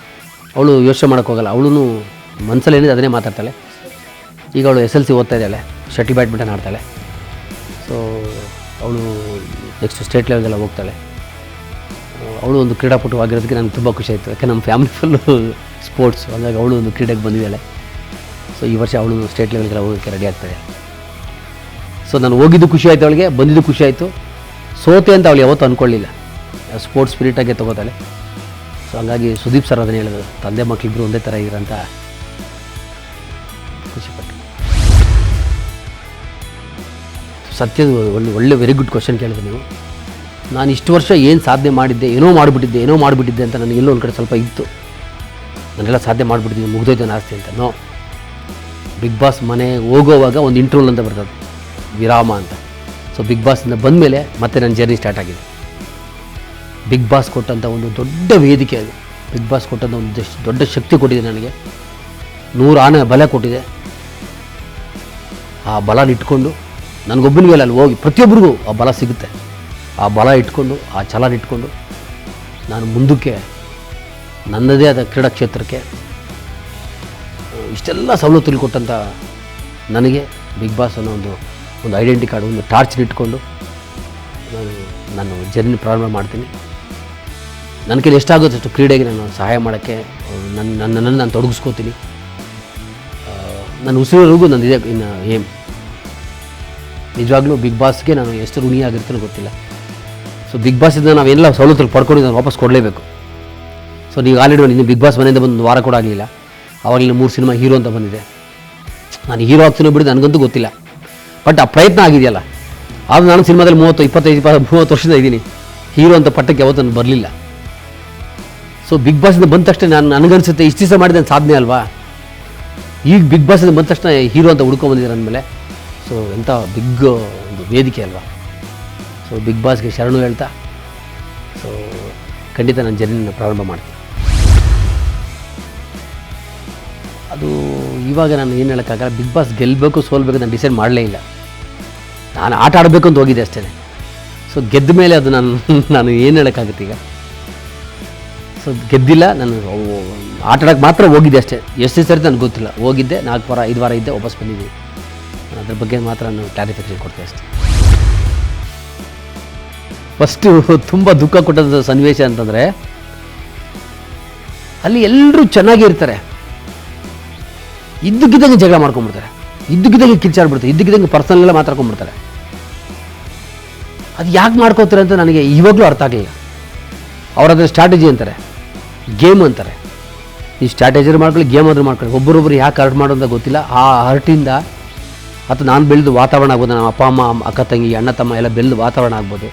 ಅವಳು ಯೋಚನೆ ಮಾಡೋಕ್ಕೆ ಹೋಗಲ್ಲ. ಅವಳು ಮನಸ್ಸಲ್ಲಿ ಏನಿದೆ ಅದನ್ನೇ ಮಾತಾಡ್ತಾಳೆ. ಈಗ ಅವಳು SLC ಓದ್ತಾ ಇದ್ದಾಳೆ, ಶಟಲ್ ಬ್ಯಾಡ್ಮಿಂಟನ್ ಆಡ್ತಾಳೆ. ಸೊ ಅವಳು ನೆಕ್ಸ್ಟ್ ಸ್ಟೇಟ್ ಲೆವೆಲ್ಗೆಲ್ಲ ಹೋಗ್ತಾಳೆ. ಅವಳು ಒಂದು ಕ್ರೀಡಾಪಟು ಆಗಿರೋದಕ್ಕೆ ನನಗೆ ತುಂಬ ಖುಷಿ ಆಯಿತು. ಯಾಕೆ ನಮ್ಮ ಫ್ಯಾಮಿಲಿ ಫುಲ್ಲು ಸ್ಪೋರ್ಟ್ಸ್, ಹಾಗಾಗಿ ಅವಳು ಒಂದು ಕ್ರೀಡೆಗೆ ಬಂದಿದ್ದಾಳೆ. ಸೊ ಈ ವರ್ಷ ಅವಳು ಸ್ಟೇಟ್ ಲೆವೆಲ್ಗೆಲ್ಲ ಹೋಗೋಕ್ಕೆ ರೆಡಿ ಆಗ್ತಾಳೆ. ಸೊ ನಾನು ಹೋಗಿದ್ದು ಖುಷಿ ಆಯಿತು, ಅವಳಿಗೆ ಬಂದಿದ್ದು ಖುಷಿ ಆಯಿತು. ಸೋತೆ ಅಂತ ಅವಳು ಯಾವತ್ತೂ ಅಂದ್ಕೊಳ್ಳಿಲ್ಲ, ಸ್ಪೋರ್ಟ್ಸ್ ಸ್ಪಿರಿಟಾಗೆ ತೊಗೋತಾಳೆ. ಸೊ ಹಂಗಾಗಿ ಸುದೀಪ್ ಸರ್ ಅದನ್ನು ಹೇಳಿದ್ರು, ತಂದೆ ಮಕ್ಕಳಿಬ್ಬರು ಒಂದೇ ಥರ ಇರೋಂಥ ಖುಷಿಪಟ್ಟು. ಸತ್ಯದ ಒಳ್ಳೆ ವೆರಿ ಗುಡ್ ಕ್ವಶನ್ ಕೇಳಿದೆ ನೀವು. ನಾನು ಇಷ್ಟು ವರ್ಷ ಏನು ಸಾಧನೆ ಮಾಡಿದ್ದೆ, ಏನೋ ಮಾಡಿಬಿಟ್ಟಿದ್ದೆ ಅಂತ ನನಗೆಲ್ಲೋ ಒಂದು ಕಡೆ ಸ್ವಲ್ಪ ಇತ್ತು. ನಾನೆಲ್ಲ ಸಾಧನೆ ಮಾಡಿಬಿಟ್ಟಿದ್ದೀನಿ, ಮುಗ್ದೋಯ್ತು ಆಸ್ತಿ ಅಂತ. ನೋ, ಬಿಗ್ ಬಾಸ್ ಮನೆ ಹೋಗೋವಾಗ ಒಂದು ಇಂಟರ್ವಲ್ ಅಂತ ಬರ್ತದೆ, ವಿರಾಮ ಅಂತ. ಸೊ ಬಿಗ್ ಬಾಸಿಂದ ಬಂದಮೇಲೆ ಮತ್ತೆ ನನ್ನ ಜರ್ನಿ ಸ್ಟಾರ್ಟ್ ಆಗಿದೆ. ಬಿಗ್ ಬಾಸ್ ಕೊಟ್ಟಂಥ ಒಂದು ದೊಡ್ಡ ವೇದಿಕೆ ಅದು. ಬಿಗ್ ಬಾಸ್ ಕೊಟ್ಟಂಥ ಒಂದು ದೊಡ್ಡ ಶಕ್ತಿ ಕೊಟ್ಟಿದೆ ನನಗೆ. 100 ಆನೆ ಬಲ ಕೊಟ್ಟಿದೆ. ಆ ಬಲನ ಇಟ್ಕೊಂಡು ನನಗೊಬ್ಬನಿಗೆ ಅಲ್ಲಿ ಹೋಗಿ ಪ್ರತಿಯೊಬ್ಬರಿಗೂ ಆ ಬಲ ಸಿಗುತ್ತೆ. ಆ ಬಲ ಇಟ್ಕೊಂಡು, ಆ ಛಲನ ಇಟ್ಕೊಂಡು ನಾನು ಮುಂದಕ್ಕೆ ನನ್ನದೇ ಆದ ಕ್ರೀಡಾ ಕ್ಷೇತ್ರಕ್ಕೆ ಇಷ್ಟೆಲ್ಲ ಸವಲತ್ತುಗಳು ಕೊಟ್ಟಂಥ ನನಗೆ ಬಿಗ್ ಬಾಸ್ ಅನ್ನೋ ಒಂದು ಐಡೆಂಟಿ ಕಾರ್ಡ್, ಒಂದು ಟಾರ್ಚ್ ಇಟ್ಕೊಂಡು ನಾನು ಜರ್ನಿ ಪ್ರಾರಂಭ ಮಾಡ್ತೀನಿ. ನನ್ನ ಕೈಲಿ ಎಷ್ಟಾಗುತ್ತೆ ಅಷ್ಟು ಕ್ರೀಡೆಗೆ ನಾನು ಸಹಾಯ ಮಾಡೋಕ್ಕೆ ನನ್ನನ್ನು ನಾನು ತೊಡಗಿಸ್ಕೋತೀನಿ. ನನ್ನ ಉಸಿರೋವರೆಗೂ ನಂದಿದೆ ಇನ್ನು ಏಮ್. ನಿಜವಾಗ್ಲೂ ಬಿಗ್ ಬಾಸ್ಗೆ ನಾನು ಎಷ್ಟು ಋಣಿಯಾಗಿರ್ತೀನೋ ಗೊತ್ತಿಲ್ಲ. ಸೊ ಬಿಗ್ ಬಾಸಿಂದ ನಾವೆಲ್ಲ ಸವಲತ್ತುಗಳು ಪಡ್ಕೊಂಡು ನಾನು ವಾಪಸ್ ಕೊಡಲೇಬೇಕು. ಸೊ ನೀವು ಆಲ್ರೆಡಿ ಇನ್ನು ಬಿಗ್ ಬಾಸ್ ಮನೆಯಿಂದ ಬಂದು 1 ವಾರ ಕೂಡ ಆಗಲಿಲ್ಲ, ಆವಾಗಲೇ 3 ಸಿನಿಮಾ ಹೀರೋ ಅಂತ ಬಂದಿದೆ. ನಾನು ಹೀರೋ ಆಗ್ತೀನೋ ಬಿಡೋದು ನನಗಂತೂ ಗೊತ್ತಿಲ್ಲ, ಬಟ್ ಆ ಪ್ರಯತ್ನ ಆಗಿದೆಯಲ್ಲ. ಆದರೂ ನಾನು ಸಿನಿಮಾದಲ್ಲಿ 30 ವರ್ಷದಿಂದ ಇದ್ದೀನಿ. ಹೀರೋ ಅಂತ ಪಟ್ಟಕ್ಕೆ ಯಾವತ್ತೂ ನಾನು ಬರಲಿಲ್ಲ. ಸೊ ಬಿಗ್ ಬಾಸಿಂದ ಬಂದ ತಕ್ಷಣ ನನಗನ್ಸುತ್ತೆ ಇಷ್ಟು ದಿವಸ ಮಾಡಿದ ಸಾಧನೆ ಅಲ್ವಾ. ಈಗ ಬಿಗ್ ಬಾಸಿಂದ ಬಂದ ತಕ್ಷಣ ಹೀರೋ ಅಂತ ಹುಡ್ಕೊಂಡ್ಬಂದಿದ್ದಾರೆ ಅಂದಮೇಲೆ, ಸೊ ಎಂಥ ಬಿಗ್ ಒಂದು ವೇದಿಕೆ ಅಲ್ವಾ. ಸೊ ಬಿಗ್ ಬಾಸ್ಗೆ ಶರಣು ಹೇಳ್ತಾ, ಸೊ ಖಂಡಿತ ನನ್ನ ಜರ್ನಿನ ಪ್ರಾರಂಭ ಮಾಡ್ತೀನಿ. ಅದು ಇವಾಗ ನಾನು ಏನು ಹೇಳೋಕ್ಕಾಗಲ್ಲ. ಬಿಗ್ ಬಾಸ್ ಗೆಲ್ಲಬೇಕು ಸೋಲ್ಬೇಕು ನಾನು ಡಿಸೈಡ್ ಮಾಡಲೇ ಇಲ್ಲ. ನಾನು ಆಟ ಆಡಬೇಕು ಅಂತ ಹೋಗಿದ್ದೆ ಅಷ್ಟೇ. ಸೊ ಗೆದ್ದ ಮೇಲೆ ಅದು ನಾನು ಏನು ಹೇಳೋಕ್ಕಾಗುತ್ತೆ ಈಗ. ಸೊ ಗೆದ್ದಿಲ್ಲ, ನಾನು ಆಟ ಆಡೋಕ್ಕೆ ಮಾತ್ರ ಹೋಗಿದ್ದೆ ಅಷ್ಟೇ. ಎಷ್ಟು ಸರಿ ನನಗೆ ಗೊತ್ತಿಲ್ಲ. ಹೋಗಿದ್ದೆ 4 ವಾರ 5 ವಾರ ಇದ್ದೆ, ವಾಪಸ್ ಬಂದಿದ್ದೀನಿ. ಅದ್ರ ಬಗ್ಗೆ ಮಾತ್ರ ನಾನು ಕ್ಲಾರಿಫಿಕೇಷನ್ ಕೊಡ್ತೇನೆ ಅಷ್ಟೇ. ಫಸ್ಟು ತುಂಬ ದುಃಖ ಕೊಟ್ಟಂಥ ಸನ್ನಿವೇಶ ಅಂತಂದರೆ, ಅಲ್ಲಿ ಎಲ್ಲರೂ ಚೆನ್ನಾಗಿರ್ತಾರೆ, ಇದ್ದಕ್ಕಿದ್ದಂಗೆ ಜಗಳ ಮಾಡ್ಕೊಂಡ್ಬಿಡ್ತಾರೆ, ಇದ್ದಕ್ಕಿದ್ದಂಗೆ ಕಿಚ್ಚಾಡ್ಬಿಡ್ತಾರೆ, ಇದ್ದಕ್ಕಿದ್ದಂಗೆ ಪರ್ಸನಲ್ ಎಲ್ಲ ಮಾತಾಡ್ಕೊಂಡ್ಬಿಡ್ತಾರೆ. ಅದು ಯಾಕೆ ಮಾಡ್ಕೋತಾರೆ ಅಂತ ನನಗೆ ಇವಾಗಲೂ ಅರ್ಥ ಆಗಲಿಲ್ಲ. ಅವರದ್ರ ಸ್ಟ್ರಾಟಜಿ ಅಂತಾರೆ, ಗೇಮ್ ಅಂತಾರೆ. ಈ ಸ್ಟ್ರಾಟಜಿ ಮಾಡ್ಕೊಳ್ಳಿ, ಗೇಮ್ ಆದರೂ ಮಾಡ್ಕೊಳ್ಳಿ. ಒಬ್ಬರೊಬ್ಬರು ಯಾಕೆ ಹರ್ಟ್ ಮಾಡೋದು ಅಂತ ಗೊತ್ತಿಲ್ಲ. ಆ ಹರ್ಟಿಂದ ಅಥವಾ ನಾನು ಬೆಳೆದು ವಾತಾವರಣ ಆಗ್ಬೋದು, ನಮ್ಮ ಅಪ್ಪ ಅಮ್ಮ, ಅಕ್ಕ ತಂಗಿ, ಅಣ್ಣ ತಮ್ಮ ಎಲ್ಲ ಬೆಳೆದು ವಾತಾವರಣ ಆಗ್ಬೋದು.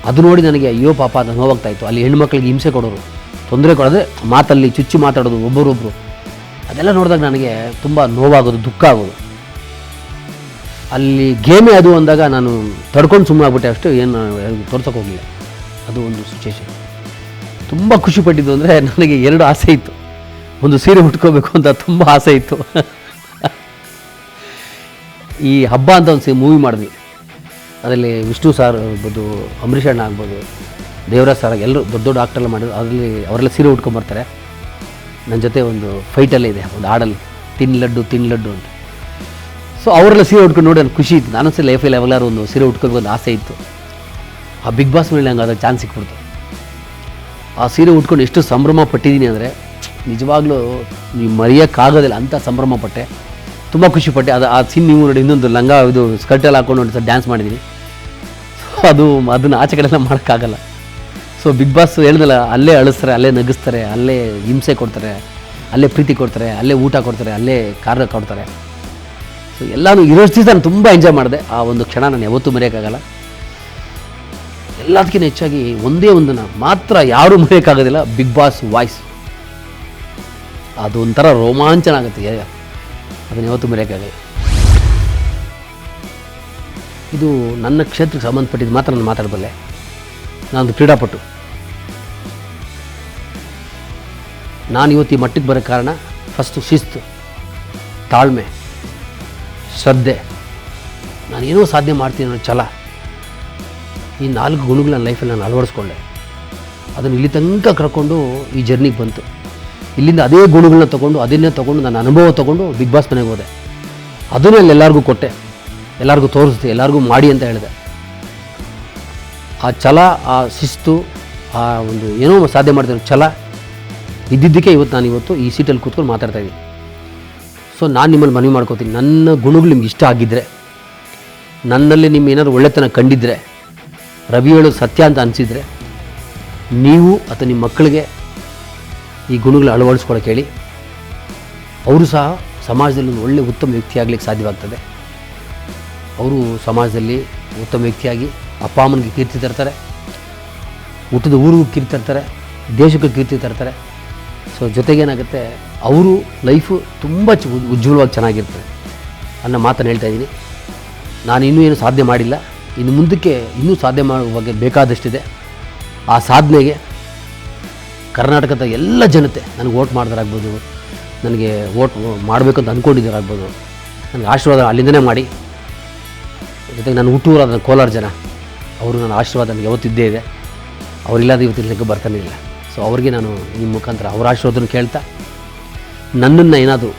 ಅದು ನೋಡಿ ನನಗೆ ಅಯ್ಯೋ ಪಾಪ ಅಂತ ನೋವಾಗ್ತಾಯಿತ್ತು. ಅಲ್ಲಿ ಹೆಣ್ಮಕ್ಳಿಗೆ ಹಿಂಸೆ ಕೊಡೋರು, ತೊಂದರೆ ಕೊಡೋದು, ಮಾತಲ್ಲಿ ಚುಚ್ಚಿ ಮಾತಾಡೋದು ಒಬ್ಬರೊಬ್ಬರು, ಅದೆಲ್ಲ ನೋಡಿದಾಗ ನನಗೆ ತುಂಬ ನೋವಾಗೋದು, ದುಃಖ ಆಗೋದು. ಅಲ್ಲಿ ಗೇಮೇ ಅದು ಅಂದಾಗ ನಾನು ತಡ್ಕೊಂಡು ಸುಮ್ಮನೆ ಆಗ್ಬಿಟ್ಟೆ ಅಷ್ಟು, ಏನು ತೋರ್ಸೋಕೆ ಹೋಗಲಿಲ್ಲ. ಅದು ಒಂದು ಸಿಚುವೇಶನ್ ತುಂಬ ಖುಷಿಪಟ್ಟಿದ್ದು ಅಂದರೆ ನನಗೆ 2 ಆಸೆ ಇತ್ತು. ಒಂದು ಸೀರೆ ಉಟ್ಕೋಬೇಕು ಅಂತ ತುಂಬ ಆಸೆ ಇತ್ತು. ಈ ಹಬ್ಬ ಅಂತ ಒಂದು ಮೂವಿ ಮಾಡಿದ್ವಿ. ಅದರಲ್ಲಿ ವಿಷ್ಣು ಸಾರ್ ಆಗ್ಬೋದು, ಅಂಬರೀಷ್ ಅಣ್ಣ ಆಗ್ಬೋದು, ದೇವರಾಜ್ ಸರ್ ಎಲ್ಲರೂ ದೊಡ್ಡ ದೊಡ್ಡ ಆಕ್ಟರ್ಲ್ಲ ಮಾಡಿದ್ರು. ಅದರಲ್ಲಿ ಅವರೆಲ್ಲ ಸೀರೆ ಉಟ್ಕೊಂಬರ್ತಾರೆ. ನನ್ನ ಜೊತೆ ಒಂದು ಫೈಟಲ್ಲೇ ಇದೆ, ಒಂದು ಹಾಡಲ್ಲಿ ತಿನ್ ಲಡ್ಡು ಅಂತ. ಸೊ ಅವರೆಲ್ಲ ಸೀರೆ ಉಟ್ಕೊಂಡು ನೋಡಿ ನನಗೆ ಖುಷಿ ಇತ್ತು. ನಾನು ಸಹ ಲೈಫಲ್ಲಿ ಯಾವಾಗಲಾರು ಒಂದು ಸೀರೆ ಉಟ್ಕೊಂಡು ಒಂದು ಆಸೆ ಇತ್ತು. ಆ ಬಿಗ್ ಬಾಸ್ ಮೇಲೆ ನಂಗೆ ಅದಕ್ಕೆ ಚಾನ್ಸ್ ಸಿಕ್ಬಿಡ್ತು. ಆ ಸೀರೆ ಉಟ್ಕೊಂಡು ಎಷ್ಟು ಸಂಭ್ರಮ ಪಟ್ಟಿದ್ದೀನಿ ಅಂದರೆ ನಿಜವಾಗ್ಲೂ ನೀವು ಮರೆಯೋಕ್ಕಾಗೋದಿಲ್ಲ, ಅಂಥ ಸಂಭ್ರಮ ಪಟ್ಟೆ, ತುಂಬ ಖುಷಿಪಟ್ಟೆ. ಆ ಸೀನ್ ನೀವು ನೋಡಿ, ಇನ್ನೊಂದು ಲಂಗ ಇದು ಸ್ಕರ್ಟೆಲ್ಲ ಹಾಕೊಂಡು ನೋಡಿ ಸರ್ ಡ್ಯಾನ್ಸ್ ಮಾಡಿದ್ದೀನಿ. ಸೊ ಅದನ್ನು ಆಚೆ ಕಡೆಲ್ಲ ಮಾಡೋಕ್ಕಾಗಲ್ಲ. ಸೊ ಬಿಗ್ ಬಾಸ್ ಹೇಳಿದಲ್ಲ, ಅಲ್ಲೇ ಅಳಿಸ್ತಾರೆ, ಅಲ್ಲೇ ನಗಿಸ್ತಾರೆ, ಅಲ್ಲೇ ಹಿಂಸೆ ಕೊಡ್ತಾರೆ, ಅಲ್ಲೇ ಪ್ರೀತಿ ಕೊಡ್ತಾರೆ, ಅಲ್ಲೇ ಊಟ ಕೊಡ್ತಾರೆ, ಅಲ್ಲೇ ಕಾರ್ಯ ಕೊಡ್ತಾರೆ. ಸೊ ಎಲ್ಲನೂ ಇರೋಷ್ಟು ದಿವಸ ನಾನು ತುಂಬ ಎಂಜಾಯ್ ಮಾಡಿದೆ. ಆ ಒಂದು ಕ್ಷಣ ನಾನು ಯಾವತ್ತೂ ಮರೆಯೋಕ್ಕಾಗಲ್ಲ. ಎಲ್ಲದಕ್ಕಿಂತ ಹೆಚ್ಚಾಗಿ ಒಂದೇ ಒಂದನ್ನು ಮಾತ್ರ ಯಾರೂ ಮರೆಯೋಕ್ಕಾಗೋದಿಲ್ಲ, ಬಿಗ್ ಬಾಸ್ ವಾಯ್ಸ್. ಅದು ಒಂಥರ ರೋಮಾಂಚನ ಆಗುತ್ತೆ, ಅದನ್ನು ಯಾವತ್ತೂ ಮರೆಯೋಕ್ಕಾಗಲ್ಲ. ಇದು ನನ್ನ ಕ್ಷೇತ್ರಕ್ಕೆ ಸಂಬಂಧಪಟ್ಟಿದ್ದು ಮಾತ್ರ ನಾನು ಮಾತಾಡಬಲ್ಲೆ. ನಾನೊಂದು ಕ್ರೀಡಾಪಟು. ನಾನು ಇವತ್ತು ಈ ಮಟ್ಟಿಗೆ ಬರೋ ಕಾರಣ ಫಸ್ಟು ಶಿಸ್ತು, ತಾಳ್ಮೆ, ಶ್ರದ್ಧೆ, ನಾನೇನೋ ಸಾಧನೆ ಮಾಡ್ತೀನಿ ಅನ್ನೋ ಛಲ. ಈ 4 ಗುಣಗಳು ನನ್ನ ಲೈಫಲ್ಲಿ ನಾನು ಅಳವಡಿಸ್ಕೊಂಡೆ. ಅದನ್ನು ಇಲ್ಲಿ ತನಕ ಕರ್ಕೊಂಡು ಈ ಜರ್ನಿಗೆ ಬಂತು. ಇಲ್ಲಿಂದ ಅದೇ ಗುಣಗಳನ್ನ ಅದನ್ನೇ ತೊಗೊಂಡು ನನ್ನ ಅನುಭವ ತೊಗೊಂಡು ಬಿಗ್ ಬಾಸ್ ಮನೆಗೆ ಹೋದೆ. ಅದನ್ನೇ ಅಲ್ಲಿ ಎಲ್ಲರಿಗೂ ಕೊಟ್ಟೆ, ಎಲ್ಲರಿಗೂ ತೋರಿಸ್ದೆ, ಎಲ್ಲರಿಗೂ ಮಾಡಿ ಅಂತ ಹೇಳಿದೆ. ಆ ಛಲ, ಆ ಶಿಸ್ತು, ಆ ಒಂದು ಏನೋ ಸಾಧನೆ ಮಾಡ್ತಿರೋ ಛಲ ಇದ್ದಿದ್ದಕ್ಕೆ ನಾನು ಈ ಸೀಟಲ್ಲಿ ಕೂತ್ಕೊಂಡು ಮಾತಾಡ್ತಾಯಿದ್ದೀನಿ. ಸೊ ನಾನು ನಿಮ್ಮಲ್ಲಿ ಮನವಿ ಮಾಡ್ಕೋತೀನಿ, ನನ್ನ ಗುಣಗಳು ನಿಮ್ಗೆ ಇಷ್ಟ ಆಗಿದ್ದರೆ, ನನ್ನಲ್ಲಿ ನಿಮ್ಮ ಏನಾದರೂ ಒಳ್ಳೆತನ ಕಂಡಿದ್ದರೆ, ರವಿ ಹೇಳೋದು ಸತ್ಯ ಅಂತ ಅನಿಸಿದರೆ, ನೀವು ಅಥವಾ ನಿಮ್ಮ ಮಕ್ಕಳಿಗೆ ಈ ಗುಣಗಳು ಅಳವಡಿಸ್ಕೊಳ್ಳೋಕೆ ಹೇಳಿ. ಅವರು ಸಹ ಸಮಾಜದಲ್ಲಿ ಒಂದು ಒಳ್ಳೆಯ ಉತ್ತಮ ವ್ಯಕ್ತಿ ಆಗಲಿಕ್ಕೆ ಸಾಧ್ಯವಾಗ್ತದೆ. ಅವರು ಸಮಾಜದಲ್ಲಿ ಉತ್ತಮ ವ್ಯಕ್ತಿಯಾಗಿ ಅಪ್ಪ ಅಮ್ಮನಿಗೆ ಕೀರ್ತಿ ತರ್ತಾರೆ, ಹುಟ್ಟಿದ ಊರಿಗೂ ಕೀರ್ತಿ ತರ್ತಾರೆ, ದೇಶಕ್ಕೂ ಕೀರ್ತಿ ತರ್ತಾರೆ. ಸೊ ಜೊತೆಗೇನಾಗುತ್ತೆ, ಅವರು ಲೈಫು ತುಂಬ ಉಜ್ವಲವಾಗಿ ಚೆನ್ನಾಗಿರ್ತದೆ ಅನ್ನೋ ಮಾತನ್ನು ಹೇಳ್ತಾ ಇದ್ದೀನಿ. ನಾನು ಇನ್ನೂ ಏನು ಸಾಧನೆ ಮಾಡಿಲ್ಲ, ಇನ್ನು ಮುಂದಕ್ಕೆ ಇನ್ನೂ ಸಾಧನೆ ಮಾಡುವ ಬಗ್ಗೆ ಬೇಕಾದಷ್ಟಿದೆ. ಆ ಸಾಧನೆಗೆ ಕರ್ನಾಟಕದ ಎಲ್ಲ ಜನತೆ ನನಗೆ ವೋಟ್ ಮಾಡಿದಾರಾಗ್ಬೋದು, ನನಗೆ ವೋಟ್ ಮಾಡಬೇಕು ಅಂತ ಅಂದ್ಕೊಂಡಿದ್ದಾರಾಗ್ಬೋದು, ನನಗೆ ಆಶೀರ್ವಾದ ಅಲ್ಲಿಂದನೇ ಮಾಡಿ. ಜೊತೆಗೆ ನಾನು ಹುಟ್ಟೂರಾದ ಕೋಲಾರ ಜನ, ಅವರು ನನ್ನ ಆಶೀರ್ವಾದ ನನಗೆ ಯಾವತ್ತಿದ್ದೇ ಇದೆ. ಅವರಿಲ್ಲದ ಇವತ್ತಿನ ಬರ್ತಾನೆ ಇಲ್ಲ. ಸೊ ಅವ್ರಿಗೆ ನಾನು ನಿಮ್ಮ ಮುಖಾಂತರ ಅವರ ಆಶೀರ್ವಾದನ ಕೇಳ್ತಾ, ನನ್ನನ್ನು ಏನಾದರೂ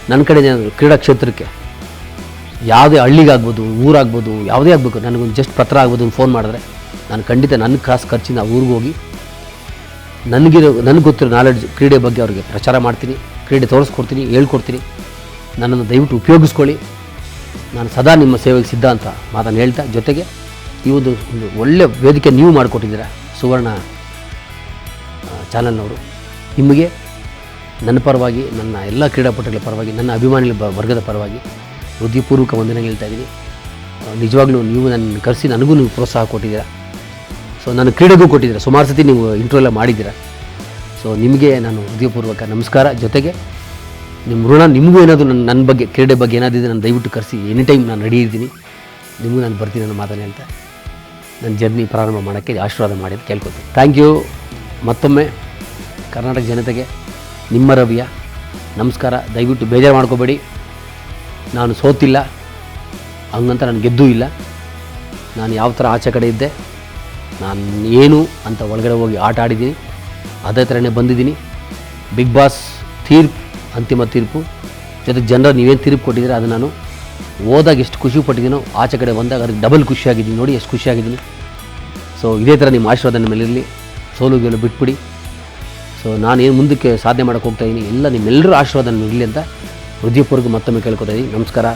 ನನ್ನ ಕಡೆ ಏನಾದರೂ ಕ್ರೀಡಾ ಕ್ಷೇತ್ರಕ್ಕೆ ಯಾವುದೇ ಹಳ್ಳಿಗಾಗ್ಬೋದು, ಊರಾಗ್ಬೋದು, ಯಾವುದೇ ಆಗಬೇಕು, ನನಗೊಂದು ಜಸ್ಟ್ ಪತ್ರ ಆಗ್ಬೋದು, ಒಂದು ಫೋನ್ ಮಾಡಿದ್ರೆ ನಾನು ಖಂಡಿತ ನನ್ನ ಖರ್ಚಿನ ಊರಿಗೆ ಹೋಗಿ ನನಗೆ ಗೊತ್ತಿರೋ ನಾಲೆಡ್ಜ್ ಕ್ರೀಡೆ ಬಗ್ಗೆ ಅವ್ರಿಗೆ ಪ್ರಚಾರ ಮಾಡ್ತೀನಿ, ಕ್ರೀಡೆ ತೋರಿಸ್ಕೊಡ್ತೀನಿ, ಹೇಳ್ಕೊಡ್ತೀನಿ. ನನ್ನನ್ನು ದಯವಿಟ್ಟು ಉಪಯೋಗಿಸ್ಕೊಳ್ಳಿ. ನಾನು ಸದಾ ನಿಮ್ಮ ಸೇವೆಗೆ ಸಿದ್ಧ ಅಂತ ಮಾತನ್ನು ಹೇಳ್ತಾ, ಜೊತೆಗೆ ಈ ಒಂದು ಒಳ್ಳೆಯ ವೇದಿಕೆ ನೀವು ಮಾಡಿಕೊಟ್ಟಿದ್ದೀರಾ ಸುವರ್ಣ ಚಾನಲ್ನವರು. ನಿಮಗೆ ನನ್ನ ಪರವಾಗಿ, ನನ್ನ ಎಲ್ಲ ಕ್ರೀಡಾಪಟುಗಳ ಪರವಾಗಿ, ನನ್ನ ಅಭಿಮಾನಿಗಳ ವರ್ಗದ ಪರವಾಗಿ ಹೃದಯಪೂರ್ವಕ ವಂದನೆ ಹೇಳ್ತಾ ಇದ್ದೀನಿ. ನಿಜವಾಗ್ಲೂ ನೀವು ನನ್ನ ಕರೆಸಿ ನನಗೂ ನೀವು ಪ್ರೋತ್ಸಾಹ ಕೊಟ್ಟಿದ್ದೀರಾ. ಸೊ ನನ್ನ ಕ್ರೀಡೆಗೂ ಕೊಟ್ಟಿದ್ದೀರಾ, ಸುಮಾರು ಸತಿ ನೀವು ಇಂಟ್ರೋ ಎಲ್ಲ ಮಾಡಿದ್ದೀರಾ. ಸೊ ನಿಮಗೆ ನಾನು ಹೃದಯಪೂರ್ವಕ ನಮಸ್ಕಾರ. ಜೊತೆಗೆ ನಿಮ್ಮ ಋಣ ನಿಮಗೂ ಏನಾದರೂ ನನ್ನ ಬಗ್ಗೆ ಕ್ರೀಡೆ ಬಗ್ಗೆ ಏನಾದಿದೆ ನಾನು ದಯವಿಟ್ಟು ಕರೆಸಿ, ಎನಿ ಟೈಮ್ ನಾನು ರೆಡಿ ಇದ್ದೀನಿ, ನಿಮಗೂ ನಾನು ಬರ್ತೀನಿ ಅನ್ನೋ ಮಾತನ್ನು ಹೇಳ್ತಾ ನನ್ನ ಜರ್ನಿ ಪ್ರಾರಂಭ ಮಾಡೋಕ್ಕೆ ಆಶೀರ್ವಾದ ಮಾಡಿ ಅಂತ ಕೇಳ್ಕೊತೀನಿ. Thank you. ಮತ್ತೊಮ್ಮೆ ಕರ್ನಾಟಕ ಜನತೆಗೆ ನಿಮ್ಮ ರವಿಯ ನಮಸ್ಕಾರ. ದಯವಿಟ್ಟು ಬೇಜಾರು ಮಾಡ್ಕೋಬೇಡಿ, ನಾನು ಸೋತಿಲ್ಲ, ಹಂಗಂತ ನಾನು ಗೆದ್ದೂ ಇಲ್ಲ. ನಾನು ಯಾವ ಥರ ಆಚೆ ಕಡೆ ಇದ್ದೆ, ನಾನು ಏನು ಅಂತ ಒಳಗಡೆ ಹೋಗಿ ಆಟ ಆಡಿದ್ದೀನಿ, ಅದೇ ಥರನೇ ಬಂದಿದ್ದೀನಿ. ಬಿಗ್ ಬಾಸ್ ಅಂತಿಮ ತೀರ್ಪು, ಜೊತೆಗೆ ಜನರು ನೀವೇನು ತೀರ್ಪು ಕೊಟ್ಟಿದ್ದೀರ ಅದು ನಾನು ಓದಾಗ ಎಷ್ಟು ಖುಷಿ ಪಟ್ಟಿದ್ದೀನೋ, ಆಚೆ ಕಡೆ ಬಂದಾಗ ಅದಕ್ಕೆ ಡಬಲ್ ಖುಷಿಯಾಗಿದ್ದೀನಿ. ನೋಡಿ ಎಷ್ಟು ಖುಷಿಯಾಗಿದ್ದೀನಿ. ಸೊ ಇದೇ ಥರ ನಿಮ್ಮ ಆಶೀರ್ವಾದ ನಿಮ್ಮ ಮೇಲೆ ಇರಲಿ, ಸೋಲು ಗೆಲು ಬಿಟ್ಬಿಡಿ. ಸೊ ನಾನೇನು ಮುಂದಕ್ಕೆ ಸಾಧನೆ ಮಾಡೋಕ್ಕೆ ಹೋಗ್ತಾಯಿದ್ದೀನಿ, ಎಲ್ಲ ನಿಮ್ಮೆಲ್ಲರೂ ಆಶೀರ್ವಾದ ಇರಲಿ ಅಂತ ಹೃದಯಪೂರ್ವಕ ಮತ್ತೊಮ್ಮೆ ಕೇಳ್ಕೊತಾ ಇದ್ದೀನಿ. ನಮಸ್ಕಾರ.